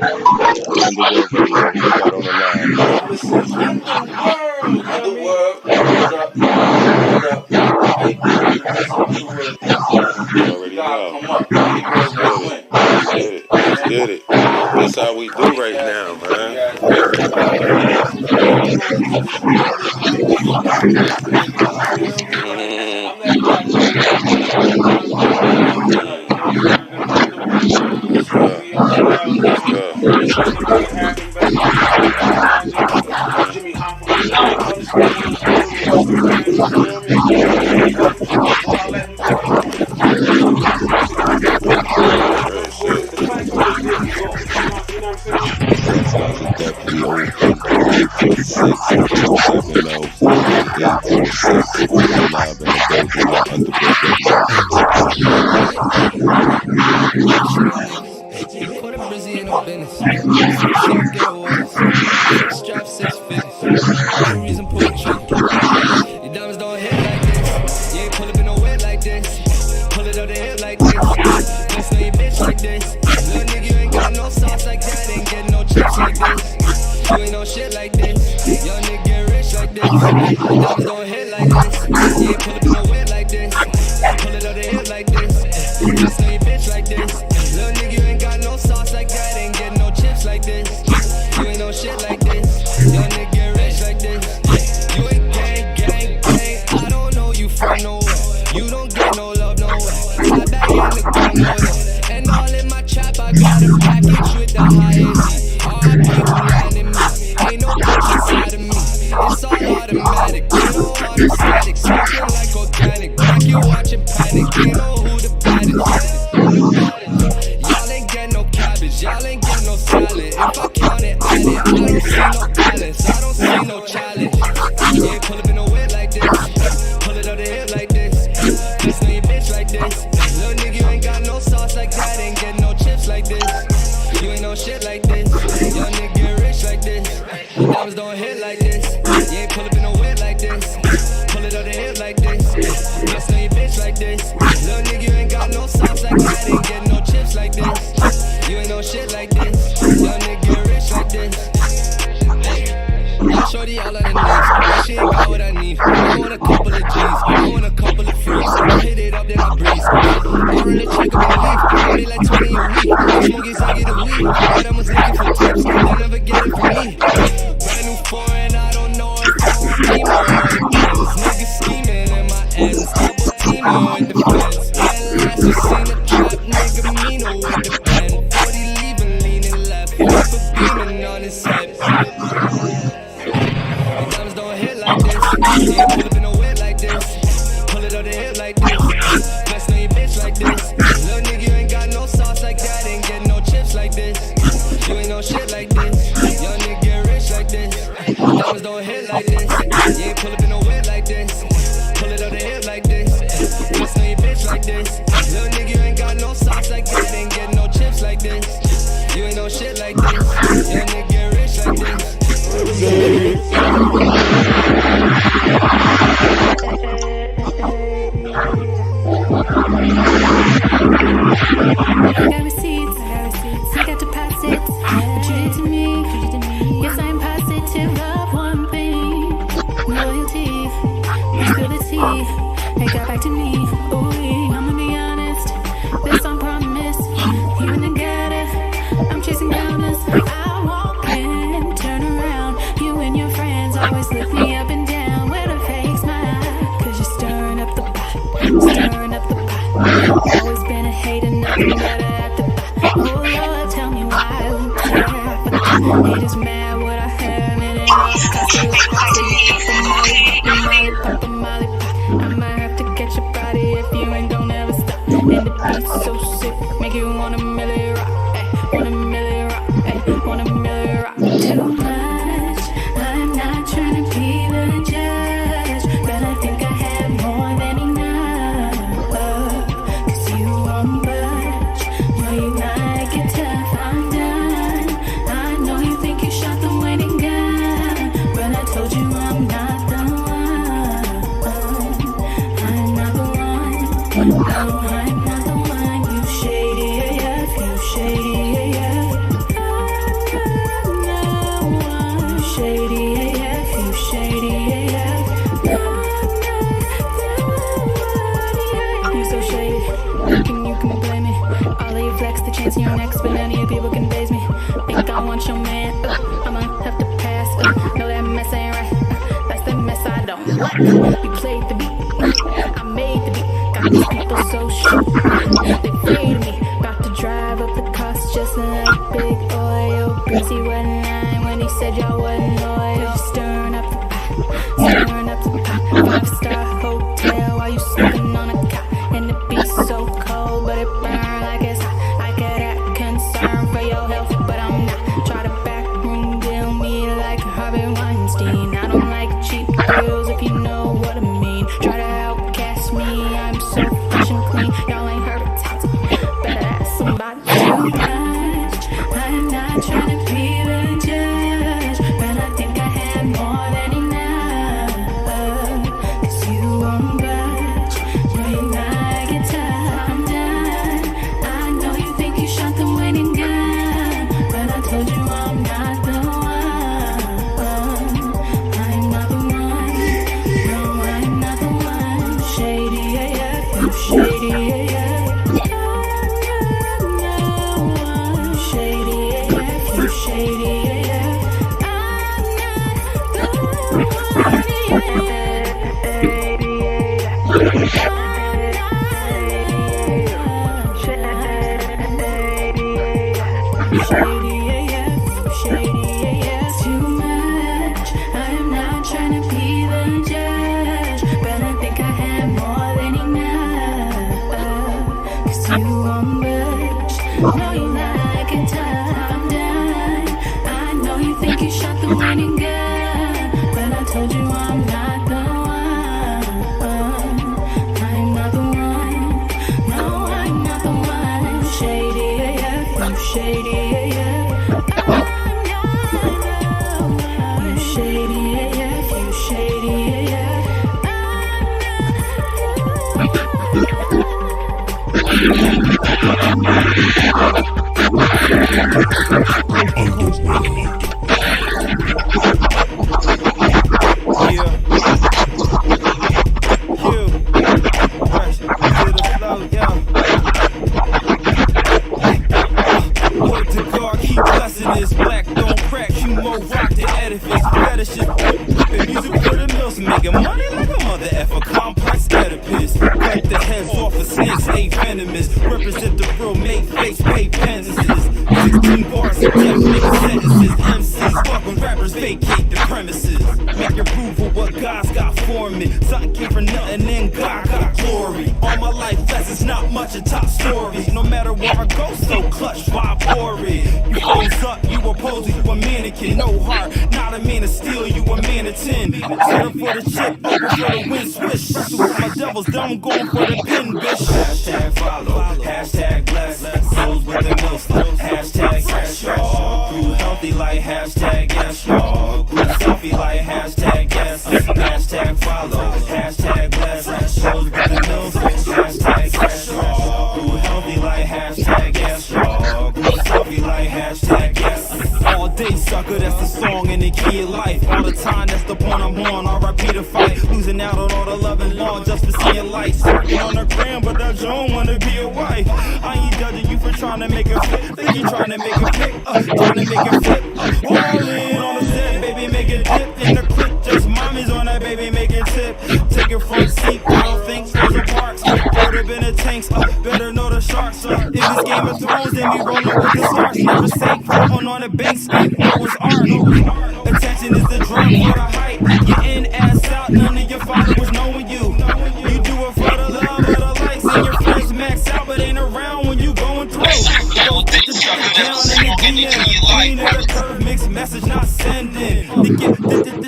Underworld Radio. Who we got on the line? Listen, in the world, in the world. What up? What up? How you doing? Listen, Underworld Inc. You already You gotta know. come up. Your boys Let's gonna get it. win. Let's get it. Let's get it. That's how we do right now, man. I'm that black dude that plays Let's go. Let's go. Jimmy, I'm from Put a Brizzy in no business. 6 get waters. 6 strap, 6 figures. No reason pull a trigger. Your diamonds don't hit like this. You ain't pull up in no wet like this. Pull it up the hip like this. Don't say your bitch like this. Little nigga, you ain't got no sauce like that. Ain't getting no chips like this. You ain't no shit like this. Young nigga get rich like this. Your diamonds don't hit like this. You ain't pull up in no wet like this. Pull it up the hip like this. Don't say your bitch like this. Little nigga, you ain't got no sauce like that. Ain't getting no chips like this. You ain't no shit like this. Young nigga get rich like this. You ain't gang, gang, gang. I don't know you from nowhere. You don't get no love nowhere. I back in the gun nowhere. And all in my trap, I got a package with the highest. All people landing me. Ain't no bitch inside of me. It's all automatic. You know all the static. Smoking like organic. Like you watching Panic. You know who the baddest is. Y'all ain't get no cabbage, y'all ain't get no salad. If I count it, add it, I don't see no balance, I don't see no challenge. You ain't pull up in no wet like this, pull it up the hip like this. This know your bitch like this. Little nigga, you ain't got no sauce like that, ain't get no chips like this. You ain't no shit like this. Young nigga get rich like this. Diamonds don't hit like this. You ain't pull up in no wet like this, pull it up the hip like this. This know your bitch like this. Little nigga, you ain't got no sauce like that, ain't get no chips like this. You ain't no shit like this. Young nigga get rich like this. Shorty all on the knees. She ain't got what I need. I want a couple of G's. I want a couple of freaks. I hit it up, then I breeze. I really check up and leave. Only like 20 a week. Smoke is I get a weed. But I was looking for tips. They'll never get it from me. Brand new foreign, I don't know if I will be more. Niggas scheming in my ends. Double teaming with the feds. And last you seen the trap, nigga Mino with the pen. 40 leaving, leaning left. Never beaming on his head. Your diamonds don't hit like this. You ain't pull up in no wet like this. Pull it up the hip like this. Best know your bitch like this. Little nigga, you ain't got no sauce like that. Ain't getting no chips like this. You ain't no shit like this. Young nigga get rich like this. Your diamonds don't hit like this. You ain't pull up in no wet like this. Pull it up the hip like this. Best know your bitch like this. Little nigga, you ain't got no sauce like that. Ain't getting no chips like this. You ain't no shit like this. Young nigga get rich like this. I got receipts, I got deposits. What you did to me, yes, I'm positive of one thing. Loyalty, you spill the tea. It got back to me, ooh, I'ma be honest. This on promise, even together, I'm chasing downers. I walk in, turn around. You and your friends always lift me up and down with a fake smile. Cause you're stirring up the pot, stirring up the pot. Always been a hater, nothing better at the pot. Oh Lord, tell me why we care. Haters mad what I heard, and it all costs you. Pop a molly, I might have to catch your body if you ain't don't ever stop. And the beat's so sick, make you wanna milli rock, ay, wanna milli rock, ay, wanna milli rock. Too much, I'm not trying to be the judge, but I think I have more than enough. Cause you won't budge, no you like it tough, I'm done. I know you think you shot the winning gun, but I told you I'm not the one. I'm not the one. No, I'm not the one. You shady, yeah, you flex the chains in your necks, but none of you people can phase me. Think I want your man, I'ma have to pass. No, that mess ain't right. That's the mess I don't like. You played the beat, I made the beat. Got these people so shook, they afraid of me. About to drive up the cost just like big oil. Breezy wasn't lying when he said y'all wasn't loyal. Stirring up the pot, stirring up the pot. 5-star hotel while you sleeping on a cot. And the beat's so cold, but it burn like it's hot. I get that concern for your health, but I'm not. Try to backroom deal me like Harvey Weinstein. I don't like cheap thrills if you know what I mean. Try to outcast me, I'm so fresh and clean. Y'all ain't heard of Tata, better ask somebody too much. I'm not trying to be the judge, but I think I had more than enough. 'Cause you won't budge, no you're not get tough. I'm done, I know you think you shot the winning gun, but I told you I'm not the one. I'm not the one, no I'm not the one. Shady, yeah, you shady, yeah. Shady, yeah, you shady, yeah. I'm not the one, Shady, yeah, shady, yeah, too much. I am not trying to be the judge, but I think I had more than enough. 'Cause you won't budge, no you're not get tough. I'm done, I know you think you shot the winning gun, but I told you I'm not the one. I'm not the one, no I'm not the one. Shady, yeah, you shady, yeah. You shady, yeah, you shady, yeah. Making money like a mother effer, complex Oedipus. Cut the heads off of snakes, ain't venomous. Represent the real, make face, pay penances. 16 bars of death, making sentences. MCs, fuck when rappers vacate the premises. Make your proof of what God's got for me. Something came from nothing, then God got glory. All my life lessons, not much a top story. No matter where I go, so clutch, vibe for it. You pose up, you a poser, you a mannequin. No heart, not a man of steel, you a man of tin. Settle for the chip, open for the wind swish. Wrestle with my devils, then I'm going for the pin, bitch. Hashtag follow, hashtag bless. Souls with the most, hashtag yes, y'all. Crew healthy like hashtag yes, y'all. Crew selfie like hashtag yes. Hashtag follow, hashtag bless. Souls with the most, hashtag yes, y'all. Crew healthy like hashtag yes, y'all. Crew selfie like hashtag yes. All day sucker, that's the song in the key of life. All the time, that's the point I'm on. R.I.P. the fight, losing out on all the love and law just for seeing lights. Working on the gram, but that Joan wanna be a wife. I ain't judging you for trying to make a flip. Think you trying to make a pick, trying to make a flip. All in on the set, baby, make a dip in the clip. Just mommy's on that, baby, make a tip. Take your front seat, I don't think there's a parks. Put up in the tanks, better know the sharks. If it's Game of Thrones, then we rollin' with the stars. Never say, one on the banks, it was art. Attention is the drum for the hype. You're in, ass out, none of your followers knowing you. You do it for the love of the likes, and your friends max out, but ain't around when you going through. Go get the down in the DM. Clean of the curve, mixed message not sending. To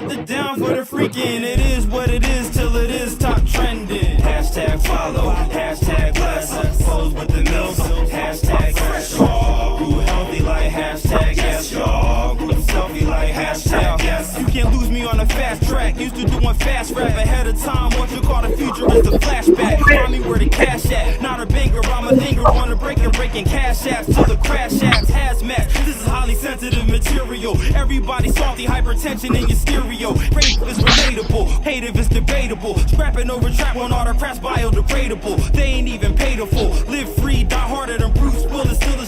get down for the freaking. It is what it is till it is top trending. Hashtag follow, hashtag bless. Pose with the milk, hashtag fresh. Crew healthy like hashtag yes, y'all. Crew selfie like hashtag yes. You can't lose me on a fast track. Used to doing fast rap ahead of time. What you call the future is the flashback. Find me where the cash at. Not a banker, I'm a thinker on the break and breaking cash apps to the crash apps. Hazmat, this is highly sensitive material. Everybody salty, hypertension in your stereo. Rape is relatable, hate if it's debatable. Scrapping over trap on autocrats biodegradable. They ain't even paid a full. Live free, die harder than Bruce Willis, still the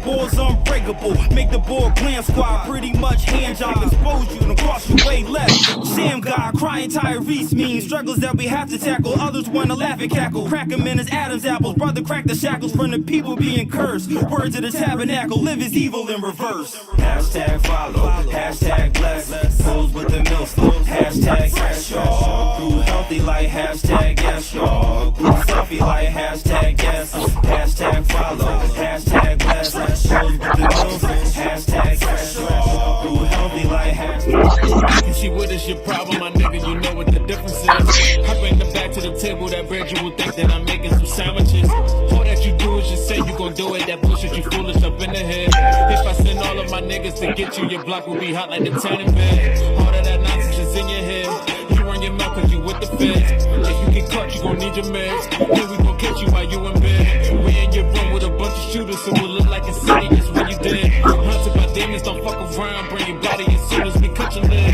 board's unbreakable. Make the board glam squad pretty much hand job. Expose you and cross your way left. Sam guy, crying Tyrese mean struggles that we have to tackle. Others wanna laugh and cackle. Crack him in his Adam's apples. Brother crack the shackles from the people being cursed. Words of the tabernacle, live is evil in reverse. Hashtag follow, hashtag bless. Pose with the milk, hashtag yes y'all. Grew healthy like hashtag yes y'all. Grew selfie like hashtag yes. Hashtag follow, hashtag bless. Pose with the milk, hashtag yes y'all. Grew healthy like hashtag. You see what is your problem, my nigga, you know what the difference is. I bring them back to the table, that bread you will think that I'm making some sandwiches. All that you do is just say you gon' do it, that bullshit you foolish up in the head. If I send all of my niggas to get you, your block will be hot like the tanning bed. All of that nonsense is in your head. You run your mouth cause you with the feds. If you get caught, you gon' need your meds. Then we gon' catch you while you in bed. We in your room with a bunch of shooters, so we'll look like a city just when you dead. Hunted by demons, don't fuck around, bring your body as soon as we cut your leg.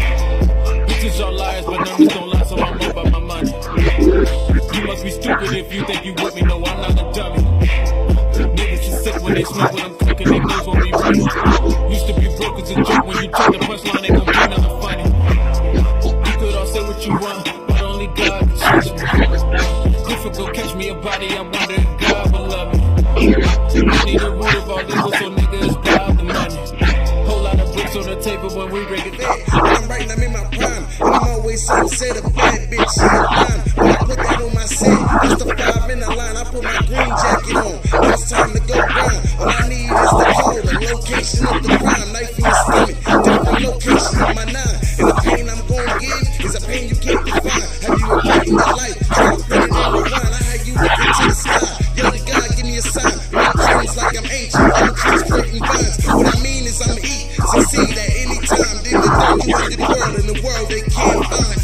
Bitches are liars, but numbers don't lie, so I'm about my money. You must be stupid if you think you with me, no, I'm not a dummy. Niggas is sick when they smoke when I'm cooking, they nose won't be running. Used to be broke as a joke, when you take the punchline, they gon' be nothing funny. You could all say what you want, but only God can change me. Difficult, catch me a body, I wonder if God will love me. I need a root of all evil, so nigga is God the money. Whole lot of bricks on the table when we break it down. I'm right, I'm in my prime, and I'm always so set a bad bitch, she a dime. When I put that on my set, that's the 5 in the line, I put my green jacket on. Now it's time to go brown. All I need is the code, the location of the crime, knife in your stomach, different location of my 9. And the pain I'm gonna give is a pain you can't define. Have you applied in your life? Try to put it in the wine. I had you look into the sky. Young God, give me a sign. My dreams like I'm ancient. I'm transporting vines. What I mean is I'm eat, succeed at any time. Then the third you under the world, in the world they can't find.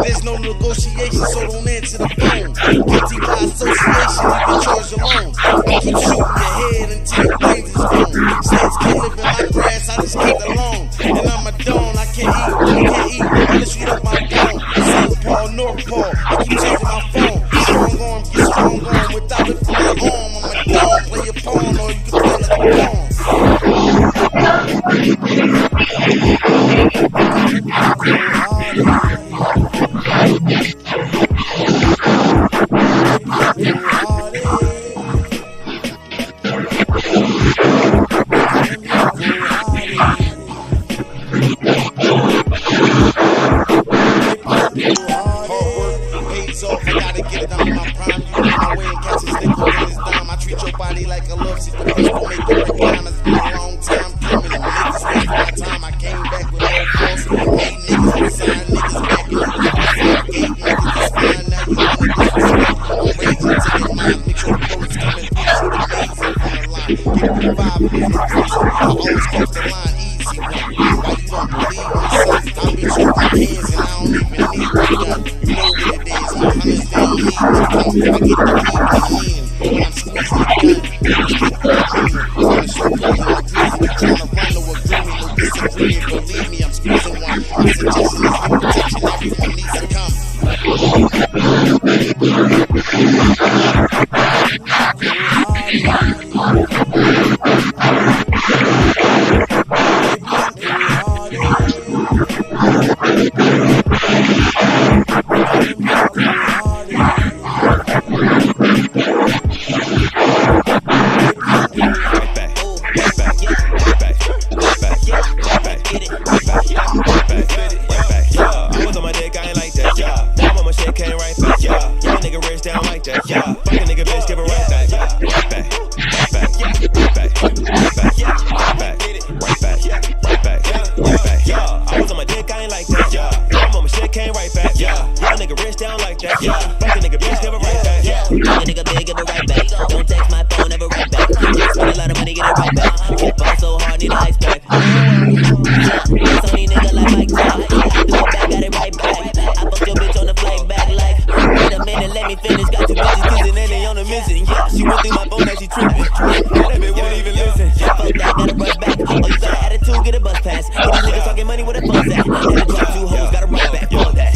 There's no negotiation, so don't answer the phone. Guilty by association, you can charge alone. I keep shooting your head until your brains is gone. Snakes can't live in my grass, I just keep alone. And I'm a don, I can't eat unless you up my bone. South Paul, North Paul, I keep changing my phone. Strong arm, get strong arm, without it from my arm. I'm a don, play your pawn, or you can play like a pawn. Nigga rich down like that, yeah. Fuck a nigga bitch, give her right back. nigga wrist down like that. Fuck a nigga bitch, give it right back. Fuck a nigga big, give it right back. Don't text my phone, never right back. Spend a lot of money, get it right back. Keep on so hard, need an ice pack. It's only nigga like Mike Top. I do it back, got it right back. I fucked your bitch on the flight back like, wait a minute, let me finish. Got two bitches kissing and they on a mission. Yeah, she went through my phone, now she tripping. That bitch won't even listen. Fuck that, gotta rush back. Oh, you got an attitude, get a bus pass. Get these niggas talking money with a bus at. Had to drop 2 hoes, gotta run back. Fuck that.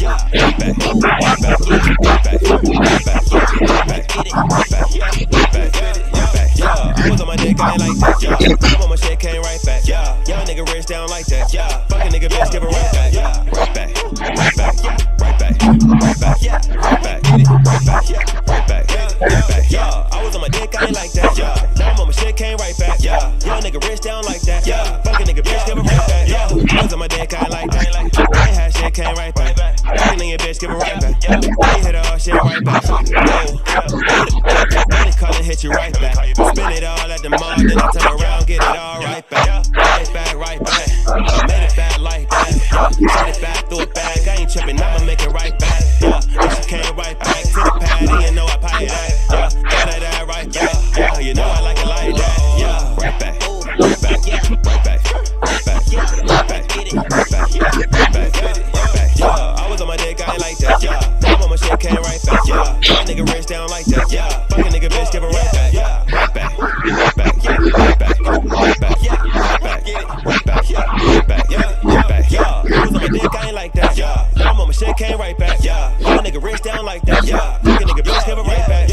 I was on my dick, I ain't like that. I'm on my shit, came right back. Young nigga rich down like that. Fuck a nigga bitch, give it right back. Right back, right back, right back, right back, right back, right back, right back, right back. I was on my dick, I ain't like that. Now I'm on my shit, came right back. Young nigga rich down like that. Fuck a nigga bitch, give it right back. I was on my dick, I ain't like that. I ain't had shit, came right back. Fuck a nigga bitch, give it right back. I hit her all shit right back. Call and hit you right back. Spin it all at the mall, then I turn around, get it all right back. Right back, right back. I made it back like that. Send it back through a bag. I ain't tripping, I'ma make it right back. And she came right back to the pad, you know I pay that. Got that right back. You know I like it like that. Right back, right back, right back, right back, right back, right back, right back. I was on my dick, I ain't like that. I'm on my shit, came right back. That nigga rich down like that. Fuck a nigga bitch, give it right back. Right back, right back, right back, right back, right back, right back, right back, right back. I was on my dick, I ain't like that. I'm on my shit, came right back. I'm a nigga rich down like that. Fuck a nigga bitch, give it right back.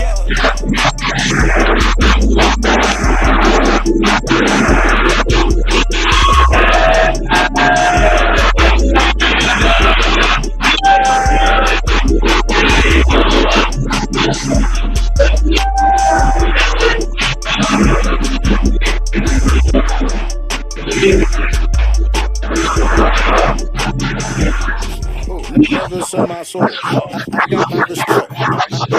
Brothers on my soul. I got my destroy. I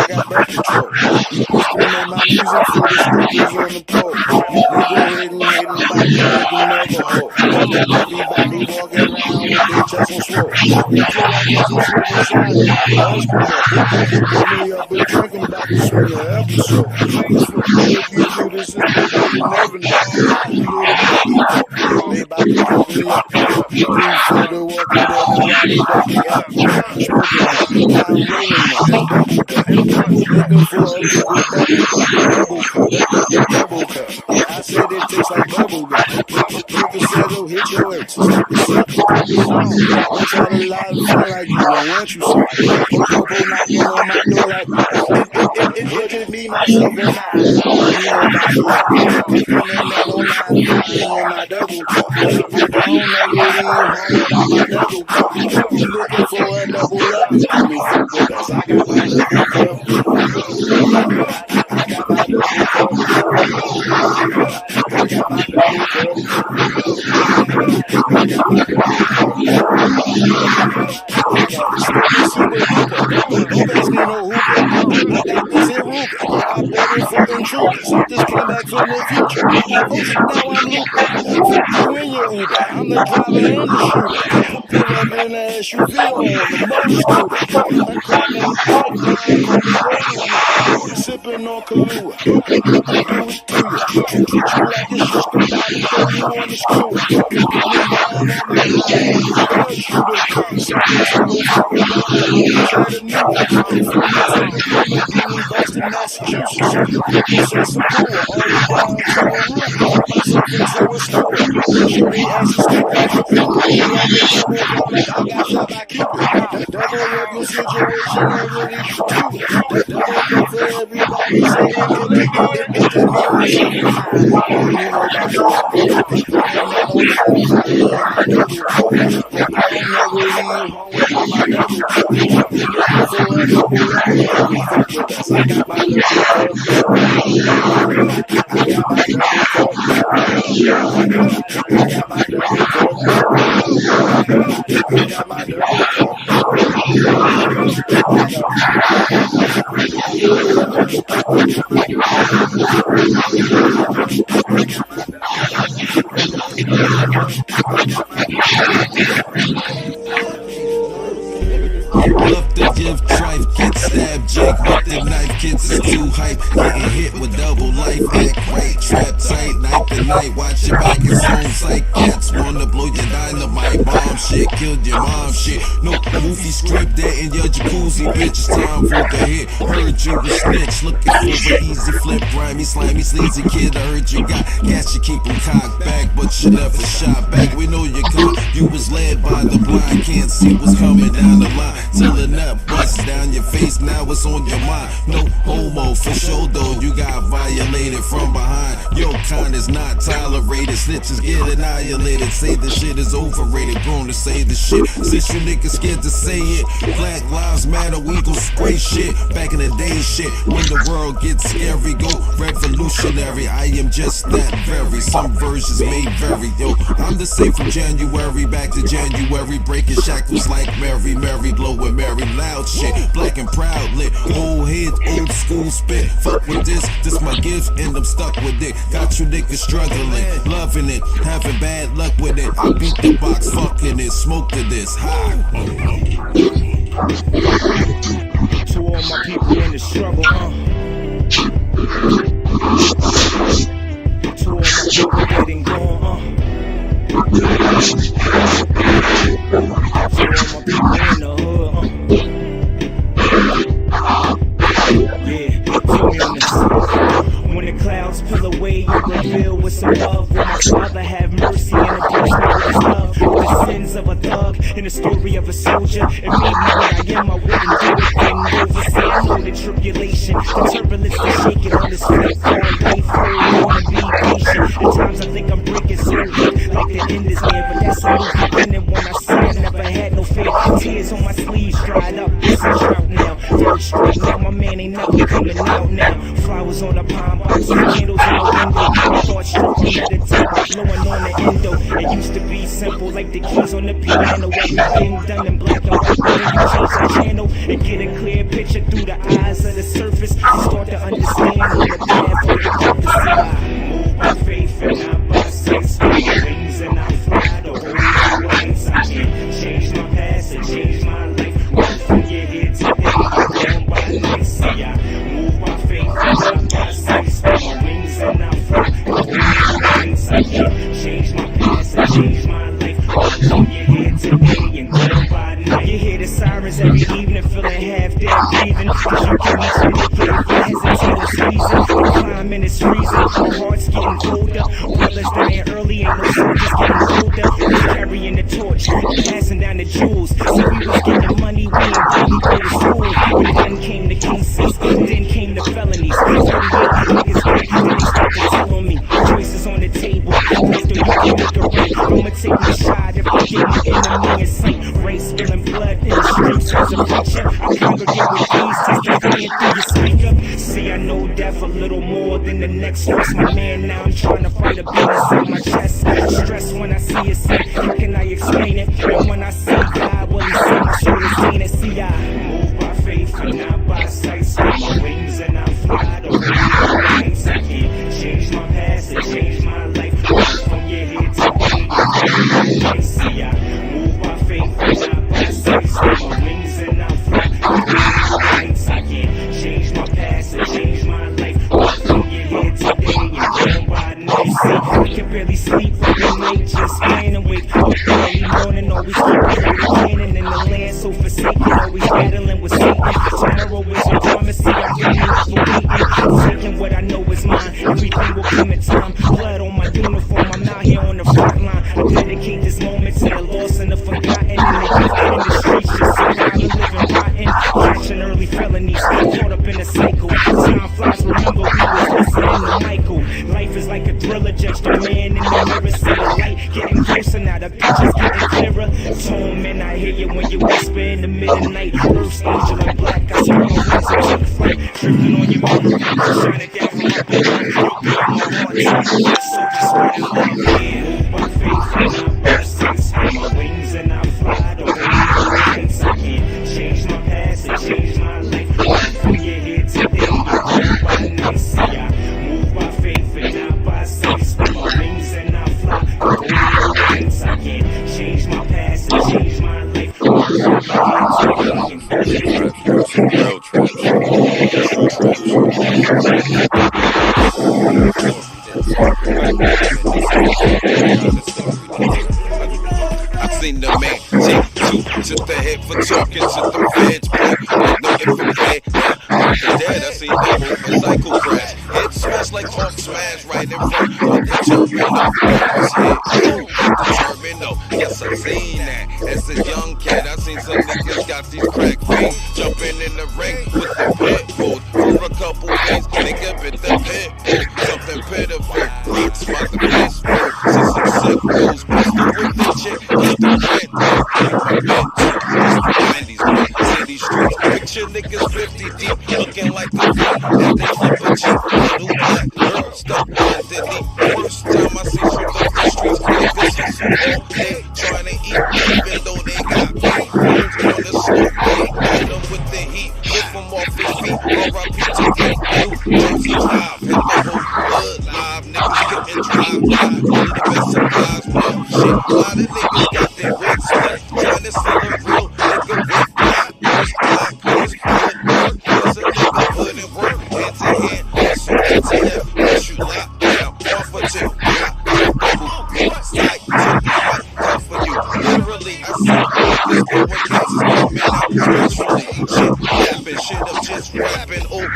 got birth control. Screaming my music for the speakers on the pole. You go ahead and hate them back, you never hold. Everybody walking around with their chest on swole. You feel like it's a super solid. Always pull up. Give me up and drinking back and swing your episode. It's for me if you do this, it's for you never know. You know the they about to cook me up. You feel the walk with everybody that they up. I said it tastes like bubble gum. Nigga said it'll hit your ex. I'm trying to lie and feel like you don't want you so. Popo knocking on my door like it just me, myself, and I. You know my double cup. I don't know what it is, my double cup. You looking for a double up? I mean, I got my double cup. Just came back from the future. Now I'm you in your Uber. I'm the driver and the shooter. Pull up in the SUV on the motor scooter. I'm cracking the pipe, sipping on Kahlua. Do it to you. Treat you like a sister, body, throw you on the screw. Boston, Massachusetts. Love to give trife, get stabbed, Jake with the knife. Kids is too hype, getting hit with double life. Act right, trap tight, night to night. Watch your back, it's on sight. Cats wanna blow your dynamite. Bomb shit, killed your mom shit. No movie script there in your jacuzzi, bitch. It's time for the hit. Heard you was snitch, looking for an easy flip. Grimy, slimy, sleazy kid. I heard you got gas, you keep them cocked back, but you never shot back. We know you come, you was led by the blind. Can't see what's coming down the line. Till the nut busts down your face, now it's on your mind. No homo for sure though, you got violated from behind. Your kind is not tolerated, snitches get annihilated. Say the shit is overrated, grown to say the shit. Since you niggas scared to say it, Black Lives Matter, we gon' spray shit. Back in the day shit, when the world gets scary, go revolutionary. I am just that very, some versions may vary. Yo, I'm the same from January back to January, breaking shackles like Mary, blowing Mary loud shit. Black and proud lit, old head, old school spit. Fuck with this my gift and I'm stuck with it. Got you niggas struggling, loving it, having bad luck with it. I beat the box, fucking it, smoke to this, high. To all my people in the struggle, to all my people getting gone, to all my people in the hood, yeah, tell me on this. When the clouds pull away, you reveal what's above. Will my Father have mercy and abuse me with his love? The sins of a thug and the story of a soldier. It made me what I am, I wouldn't do it then. Oversee, I know the tribulation, the turbulence that's shaking on this flat corn. Wait for it, wanna be patient. At times I think I'm breaking so weak, like the end is near. But that's a new beginning when I see I never had no fear. Tears on my sleeves dried up, it's a drought now. Dirt straight now, my man ain't never coming out now. Flowers on the palm box, candles in the window. My thoughts struck me at the top, blowing on the endo. It used to be simple, like the keys on the piano. Everything done in black and white, but then you change the channel and get a clear picture through the eyes of the surface. Start to understand what the path of the purpose. I move by faith and not by sight. Spread my wings and I fly the whole wings. I can't change my past and change my life. Right from your head today, I'm going by night. See, I move by faith and not by sight. Spread my wings and I fly the whole wings. I can't change my past and change my life. Right from your head today and going by night. You hear the sirens every evening, feeling half dead, breathing. Cause you can reach when they get hesitate and squeezing. The climate is freezing, our hearts getting colder. Brothers dying early, ain't no soldiers getting older. We carrying the torch, passing down the jewels. So we was getting money, we ain't really go to school. But then came the cases, then came the felonies. 38 niggas back, then they started telling me choices on the table. After you can make a right, I'ma take my shot if I get my enemy in sight. Race spilling blood in the streets as a preacher. I congregate with these, testifying through your speaker. See, I know death a little more than the next verse. My man, now I'm trying to fight a beat inside my chest. Stress when I see it, say, how can I explain it? And when I see God, well, he said my shoulders seen it. See, I move by faith and not by sight. Spread my wings and I fly the whole wings. I can't change my past and change my life. Right from your head today, see, I move by faith and not by sight. Spread my wings and I fly the whole wings. I can't change my past and change my life. Right from your head today and going by night. See, I can barely sleep every night, just laying awake. Early morning, always keep a cannon in the land so forsaken, always battling with Satan. Tomorrow is a promise, see, I'm waiting, taking what I know is mine. Everything will come in time. Blood on my uniform, I'm out here on the front line. I dedicate this moment to the lost and the forgotten, and the youth in the streets just surviving, living rotten, catching early felonies, caught up in a cycle. Time flies, remember we was listening to Michael. Life is like a thriller, judge the man in the mirror, see the light getting closer now, the picture's getting clearer. Tone, man, I hear you when you whisper in the midnight. Earth's angel and black, I spread my wings and take flight, drifting on your memory, shining down from my bed. You'll be on my heart, so just spread it love, yeah. Move by faith and not by sight. Spread my wings and I fly the whole wings. I can't change my past and change my life. Right from your head today, you're by night. See, I move by faith and not by sight. Spread my wings and I fly the whole wings. I can't change my past and change my life. Right from your head today. seen the man take two to the head for talking to the feds, boy. Nothing for bad. After that, I seen them move a cycle crash. It smashed like Hulk smash right in front of the terminal. Terminal. Yes, I seen that. As a young kid, I seen some niggas got these crack fiends jumping in the ring with the pit bulls. For a couple days, nigga bit the pit bull. Something pitiful. Rocks about the best bull. See some sick bulls. Busted with the chick. Get the rent. City streets. Picture niggas 50 deep. Looking like a freak. That they flip a cheap. Little black girl stuck underneath. First time I see some of the streets. Niggas hustle all day. Trying to eat. Even though they got beat. On the slow day. Hit them with the heat. Lift them off his feet. R.I.P. to get you. Jones is live. Hit the whole blood live. Niggas getting drive. One of the best supplies. Well, shit. A lot of niggas got their wigs split. Trying to sell a real nigga with black. Black horse, good work. Cause a nigga put in work. Hand to hand. Hustle ATF. Once you lock down. One for two. Side to right. Come for you. Literally, I see niggas going cases. Man, I was virtually shit. Yapping shit up, just rapping. Oh,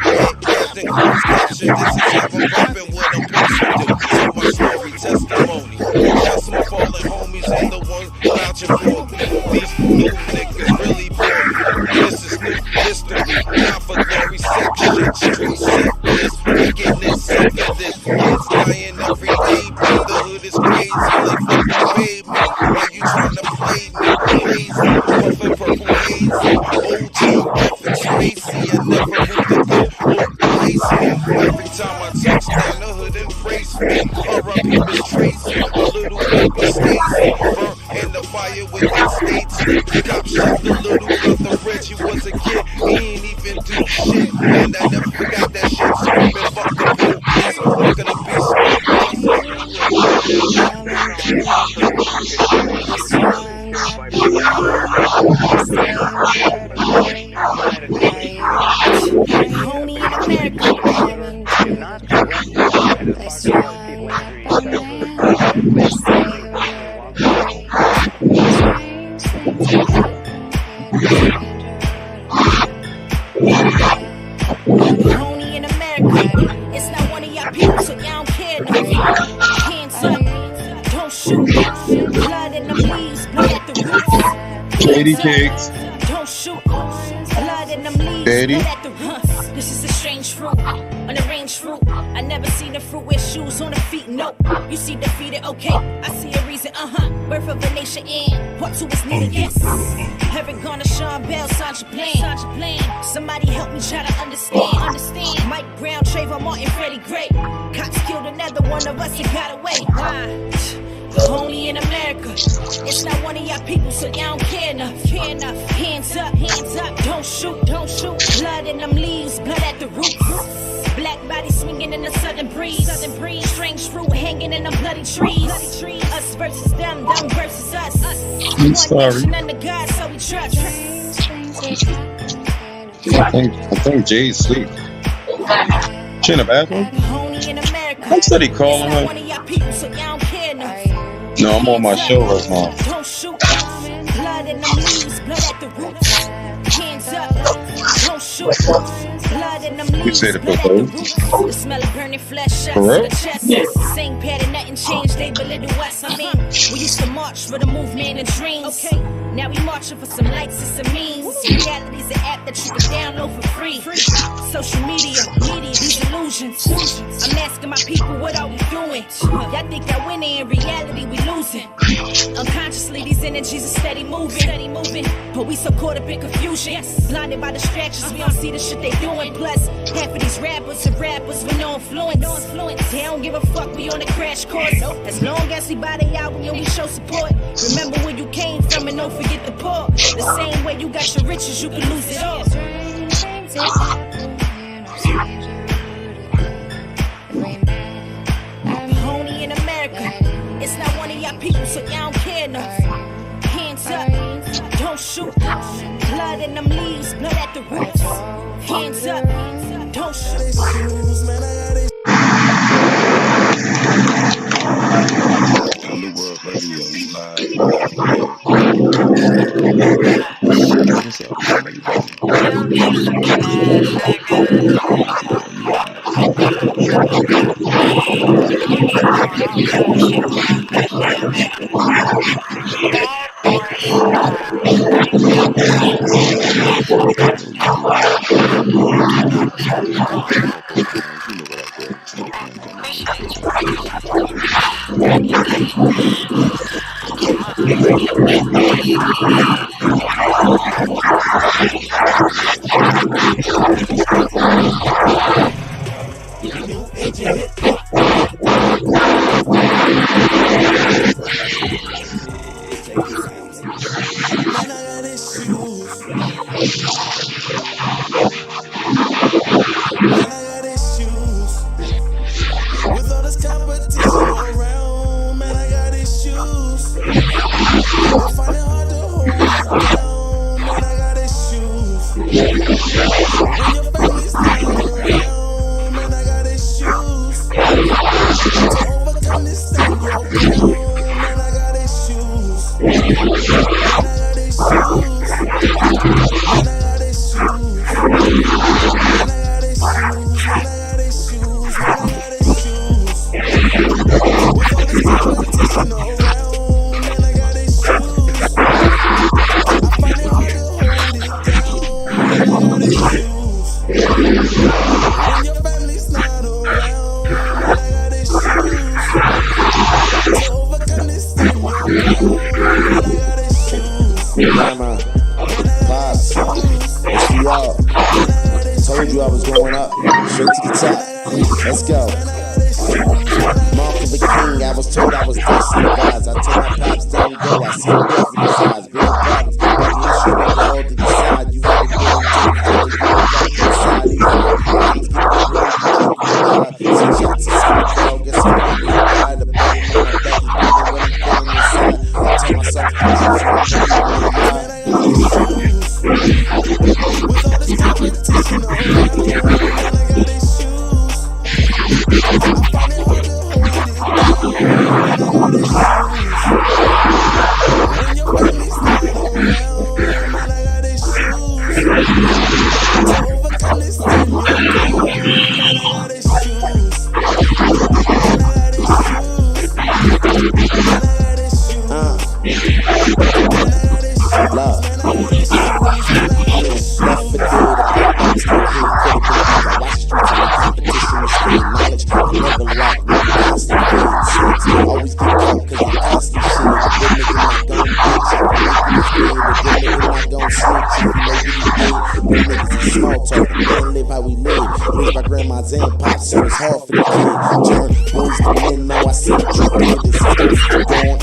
casting closed caption. This is how I'm rapping. What I'm supposed to do. So my story, testimony. Got some fallen homies and the ones vouching for me. These new niggas really bore me. This is new history. Not for glory, sick shit. Street sickness. Wickedness, sick of this. Kids dying every day. But the hood is crazy. Like fucking baby. Why you trying to play me? Crazy. Puffin' purple hazy. OG, Puffin' Spacey. I never moved the good or place me. Every time I touch down, the hood embrace me. R.I.P. Miss Tracy. A little baby Stacy. Burnt in the fire with the states. Cop shot the little brother Reggie was a kid. He ain't even do shit. And I never forgot that shit. Screaming, fuck the police. Fuck the beast. Only in America. Only in America. It's not one of y'all people, so y'all don't care no. Hands up, don't shoot. Blood in the leaves, blood at the roots. Katie Cakes. Don't shoot. Blood in them leaves, Daddy. blood at the roots. This is a strange fruit, an arranged fruit. I never seen a fruit with shoes on the feet, nope. You see defeated, okay. I see a reason, Birth of a nation in. Part 2 is needed, yes. Heaven gonna Sean Bell, Sasha Plan. Somebody help me try to understand. Mike Brown, Trayvon Martin, Freddie Gray. Cops killed another one of us and got away. Why? Only in America. It's not one of y'all people, so y'all don't care enough. Hands up, don't shoot. Blood in them leaves, blood at the roots. Black body swinging in the southern breeze. Strange fruit hanging in the bloody trees. Us versus them versus us. I'm sorry. One nation under God, so we trust. I think Jay's asleep. She in the bathroom? Only in America. I said he calling her. One of y'all people, so y'all don't care enough. No, I'm on my show right now. Don't shoot. Blood in the leaves, blood at the roots. Hands up. Don't shoot. Blood in them leaves. You said it blood before. at the roots. The smell of burning flesh For real? to the chest. Same pattern, nothing changed. They belittle us. I mean, we used to march for the movement and dreams. Okay. Now we marching for some likes and some memes. Reality's an app that you can download for free. Social media, these illusions. I'm asking my people, what are we doing? Y'all think y'all winning, in reality we losing. Unconsciously, these energies are steady moving. But we so caught up in confusion. Blinded by distractions, we don't see the shit they doing. Plus, half of these rappers with no influence. They don't give a fuck, we on the crash course. As long as we buy the album and we show support. Remember where you came from and don't forget the poor. The same way you got your riches, you can lose it all. Only in America. It's not one of y'all people, so y'all don't care enough. Hands up, don't shoot. Blood in them leaves, blood at the roots. Hands up, don't shoot. Underworld Radio live around the world. What's up, everybody? Grandma, Pops, it's for y'all. Told you I was going up, straight to the top. Let's go. Mark of the king, I was told I was destined to rise. I told my pops, there we go, I see the death in his eyes. Big problems, but the issue with the all to decide. You had to go and take the side. These problems, some shots inside the dog, guess I'm gonna be ride. The body in my back is breathing when I'm feeling inside. I tell myself, with all this competition and pops, so it's hard for the kid. Turn boys to men, now I see the truth.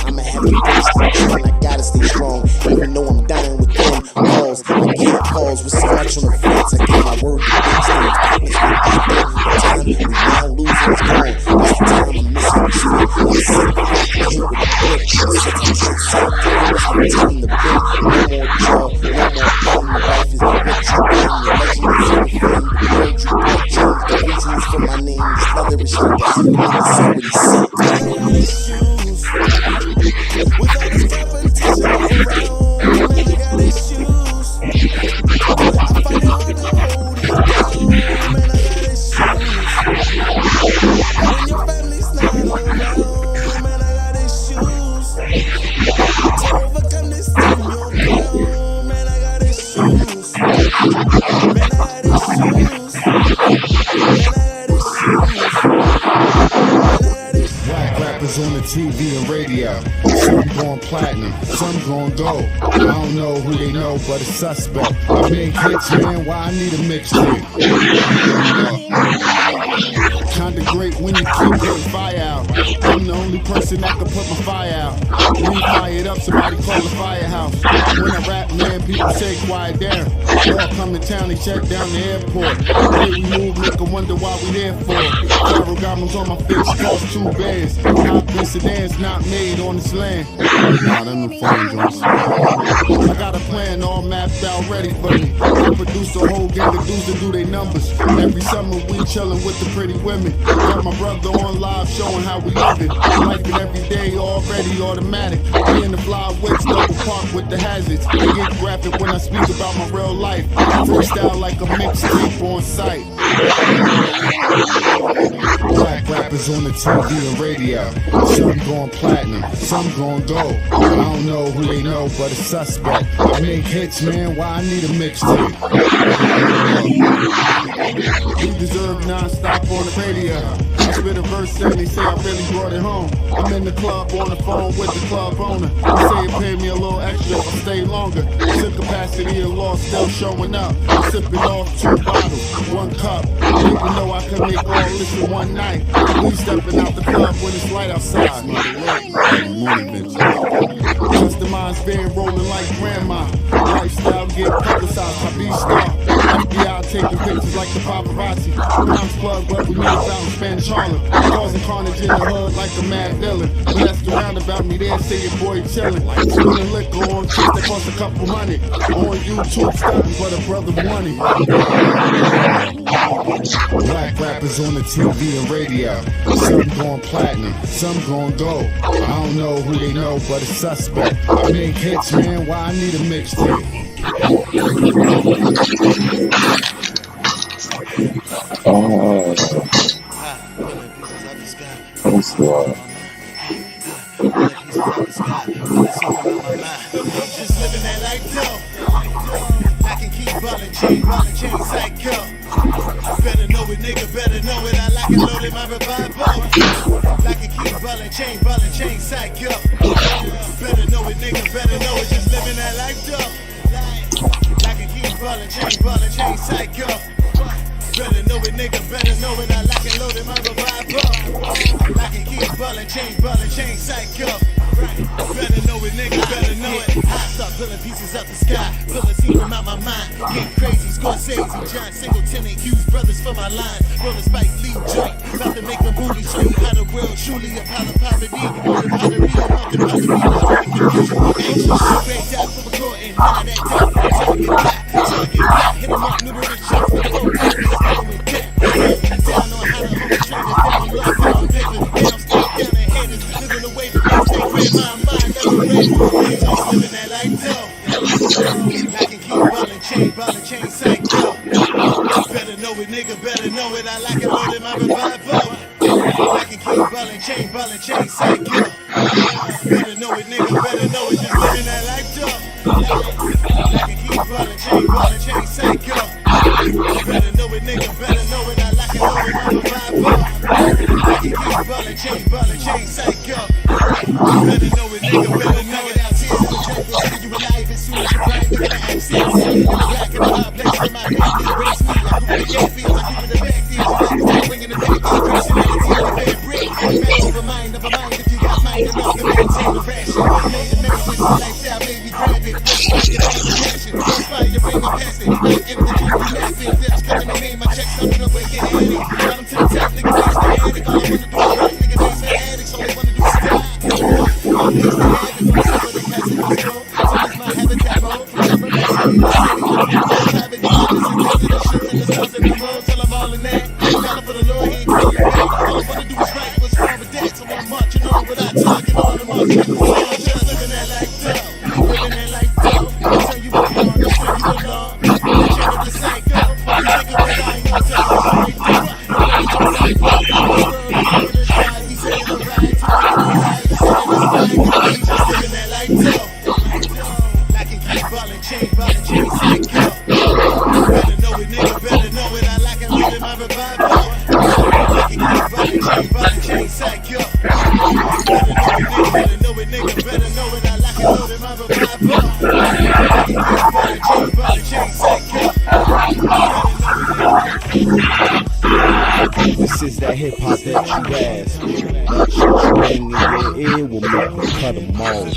I'ma have to face the trend. I gotta stay strong, even though I'm dying within. Pause, I can't pause with so much on the fence. I gave my word to the stage. The time we now losing is gone. That's the time I'm missing the street. I'm sick, I hit with a brick. I'm telling the bit. No more jaw, no more pain. Life is the rich you bring. Your legend is everything. The world you bring change. The reasons for my name is leather is straight. That's even in the somebody sick. With all this competition around, man, I got issues. I find it hard to hold it down, man, I got issues. When your family's not around, man, I got issues. To overcome this thing you're down, man, I got issues. Man, I got issues. Black rappers on the TV and radio. Some going platinum, some going gold. I don't know who they know, but it's suspect. I make hits, man, why I need a mixtape? Kinda great when you keep putting fire out. I'm the only person that can put my fire out. When you fire it up, somebody call the firehouse. When I rap, man, people say quiet down. All come to town, they shut down the airport. They we move, make a wonder why we there for. Carol Goblins on my face, cost 2 bands. Hop in sedans not made on this land. Nah, them the phone joints. I got a plan all mapped out, ready for me. I produce a whole gang of dudes to do their numbers. Every summer we chillin' with the pretty women. Got my brother on live showing how we living. Life in every day already automatic. Me in the fly wicks, double park with the hazards. I get graphic when I speak about my real life. Freestyle like a mixtape on site. Black rappers on the TV and radio. Some going platinum, some going gold. I don't know who they know, but a suspect. I make hits, man, why I need a mixtape? We deserve non-stop on the radio. I spit a verse and they say I really brought it home. I'm in the club on the phone with the club owner. They say it paid me a little extra if I stay longer. The capacity of law still showing up. I'm sipping off 2 bottles, 1 cup. Didn't know I could make all this in one night. We stepping out the club when it's light outside. Customized van rolling like grandma. Lifestyle get publicized by B-Star. FBI taking pictures like the paparazzi. Times Club represented out in Spanish Harlem. Causing carnage in the hood like a mad villain. When asked around about me, they'll say your boy chillin'. Spilling liquor on trips that cost a couple money. On YouTube stuntin', but a brother money. Black rappers on the TV and radio. Some going platinum, some going gold. I don't know who they know, but a suspect. I make hits, man, why I need a mixtape? That's wild. Just living that life though. I can keep ballin', chain, psycho. Better know it, nigga, better know it. I like it loaded, my revival. I can keep ballin', chain, psycho. Better know it, nigga, better know it. Just living that life though. I can keep ballin', chain, psycho. Better know it, nigga, better know it. I like it loaded, my revival. I can keep ballin', chain, psycho. Better know it, nigga, better know it. I start pulling pieces up the sky, pull a scene from out my mind. Get crazy, Scorsese, John Singleton, and Hughes brothers for my line. Roll a Spike Lee joint, about to make a movie. Show you how the world truly upon the poverty. On the pottery, on the pottery. Straight out from a court and none of that dope. Target black, hit 'em up, numerous shots. The whole country is going down. Down on how to hold the train and down on love, on paper. Down, stop down and haters, living the way the rest they grab my mind. Never ready, just living that life though. I can keep ballin', chain, psycho. Better know it, nigga, better know it. I like it loaded, my revival. I can keep ballin', chain, psycho. Better know it, nigga, better know it. Just living that life though. I can keep ballin', chain, psycho. Better know it, nigga, better know it. I like it loaded, my revival. I can keep ballin', chain, psycho. Better know it, nigga, better know it. Out here, the track will see you alive as soon as you grind the back. See in the black and the hard place in my head. This race me like who the gas feels. I keep it the back deals. Bringing the back deals. Personality on the bad break. Man over mind, if you got mind enough to maintain the ration. Made a man with the lifestyle, baby, grab it. Let's get on the passion. Don't fire your ring or pass it. Like in the dream, we laughing. That's coming to me, my checks coming up and get at it. Got them to the top, nigga, face the addict. All I wanna do is rock, nigga, face the addict. So they wanna do is die. I'm face the addict. From some of the cats in the store. So it's my habitat mode. From the city to the city. Private business and take to the show. And the stars in the road. Till I'm all in that. Dollar for the Lord, he ain't coming back. All I wanna do is right. What's wrong with that? So I'm marching on without talking on the march. Just living that life though. Living that life though. I'll tell you what you want. I'll show you along. The chain of the psycho. You think of it, I ain't gonna tell you straight through. The world is gonna die. He said it'll ride till it's ride. He said it was fine. He's just living that life though. I can keep ballin', chain, psycho. Better know it, nigga, better know it. I like it, living my revival. I can keep ballin', chain, psycho. Better know it, nigga, better know it. I like it, living my revival. I can keep ballin', chain, psycho. This is that hip hop that you ask. That shit you bang in your ear will make you cut them off.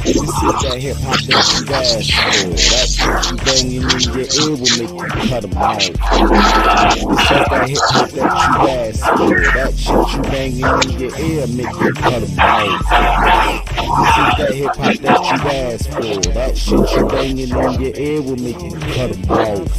This is that hip hop that you asked for. That shit you banging in your ear will make you cut them off. This is that hip hop that you asked for. That shit you banging in your ear make you cut them off. This is that hip hop that you asked for. That shit you banging in your ear will make you cut them off.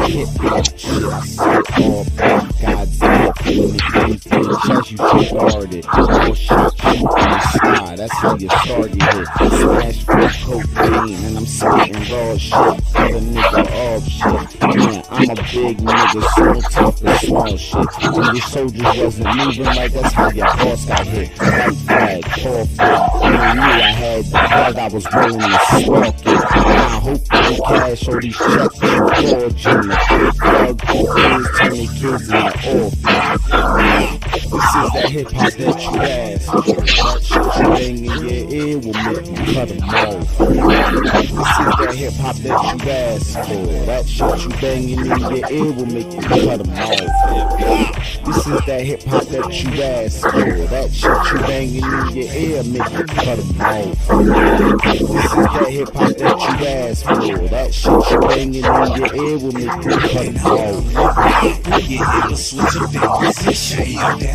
Hip hop shit, I said all back. God's damn, when it came to the chest, you shit started. Or shit came from the sky, that's how you started it. Smash for cocaine, and I'm spitting raw shit. Put a nigga off shit. Man, I'm a big nigga, so tough and small shit. When your soldiers wasn't moving like that's how your boss got hit. White flag, call for it. When they knew I had the bag, I was willing to stalk it. Now I hope they cash all these checks that you fraudulent. Thug kids turn their kids into orphans. This is that hip hop that you asked for. That shit you bang in your ear will make you cut them off. This is that hip hop that you asked for. That shit you banging in your ear will make you cut them off. This is that hip hop that you asked for. That shit you banging in your ear make you cut them off. This is that hip hop that you asked for. That shit you banging in your ear will make you cut them off. Switch up their position.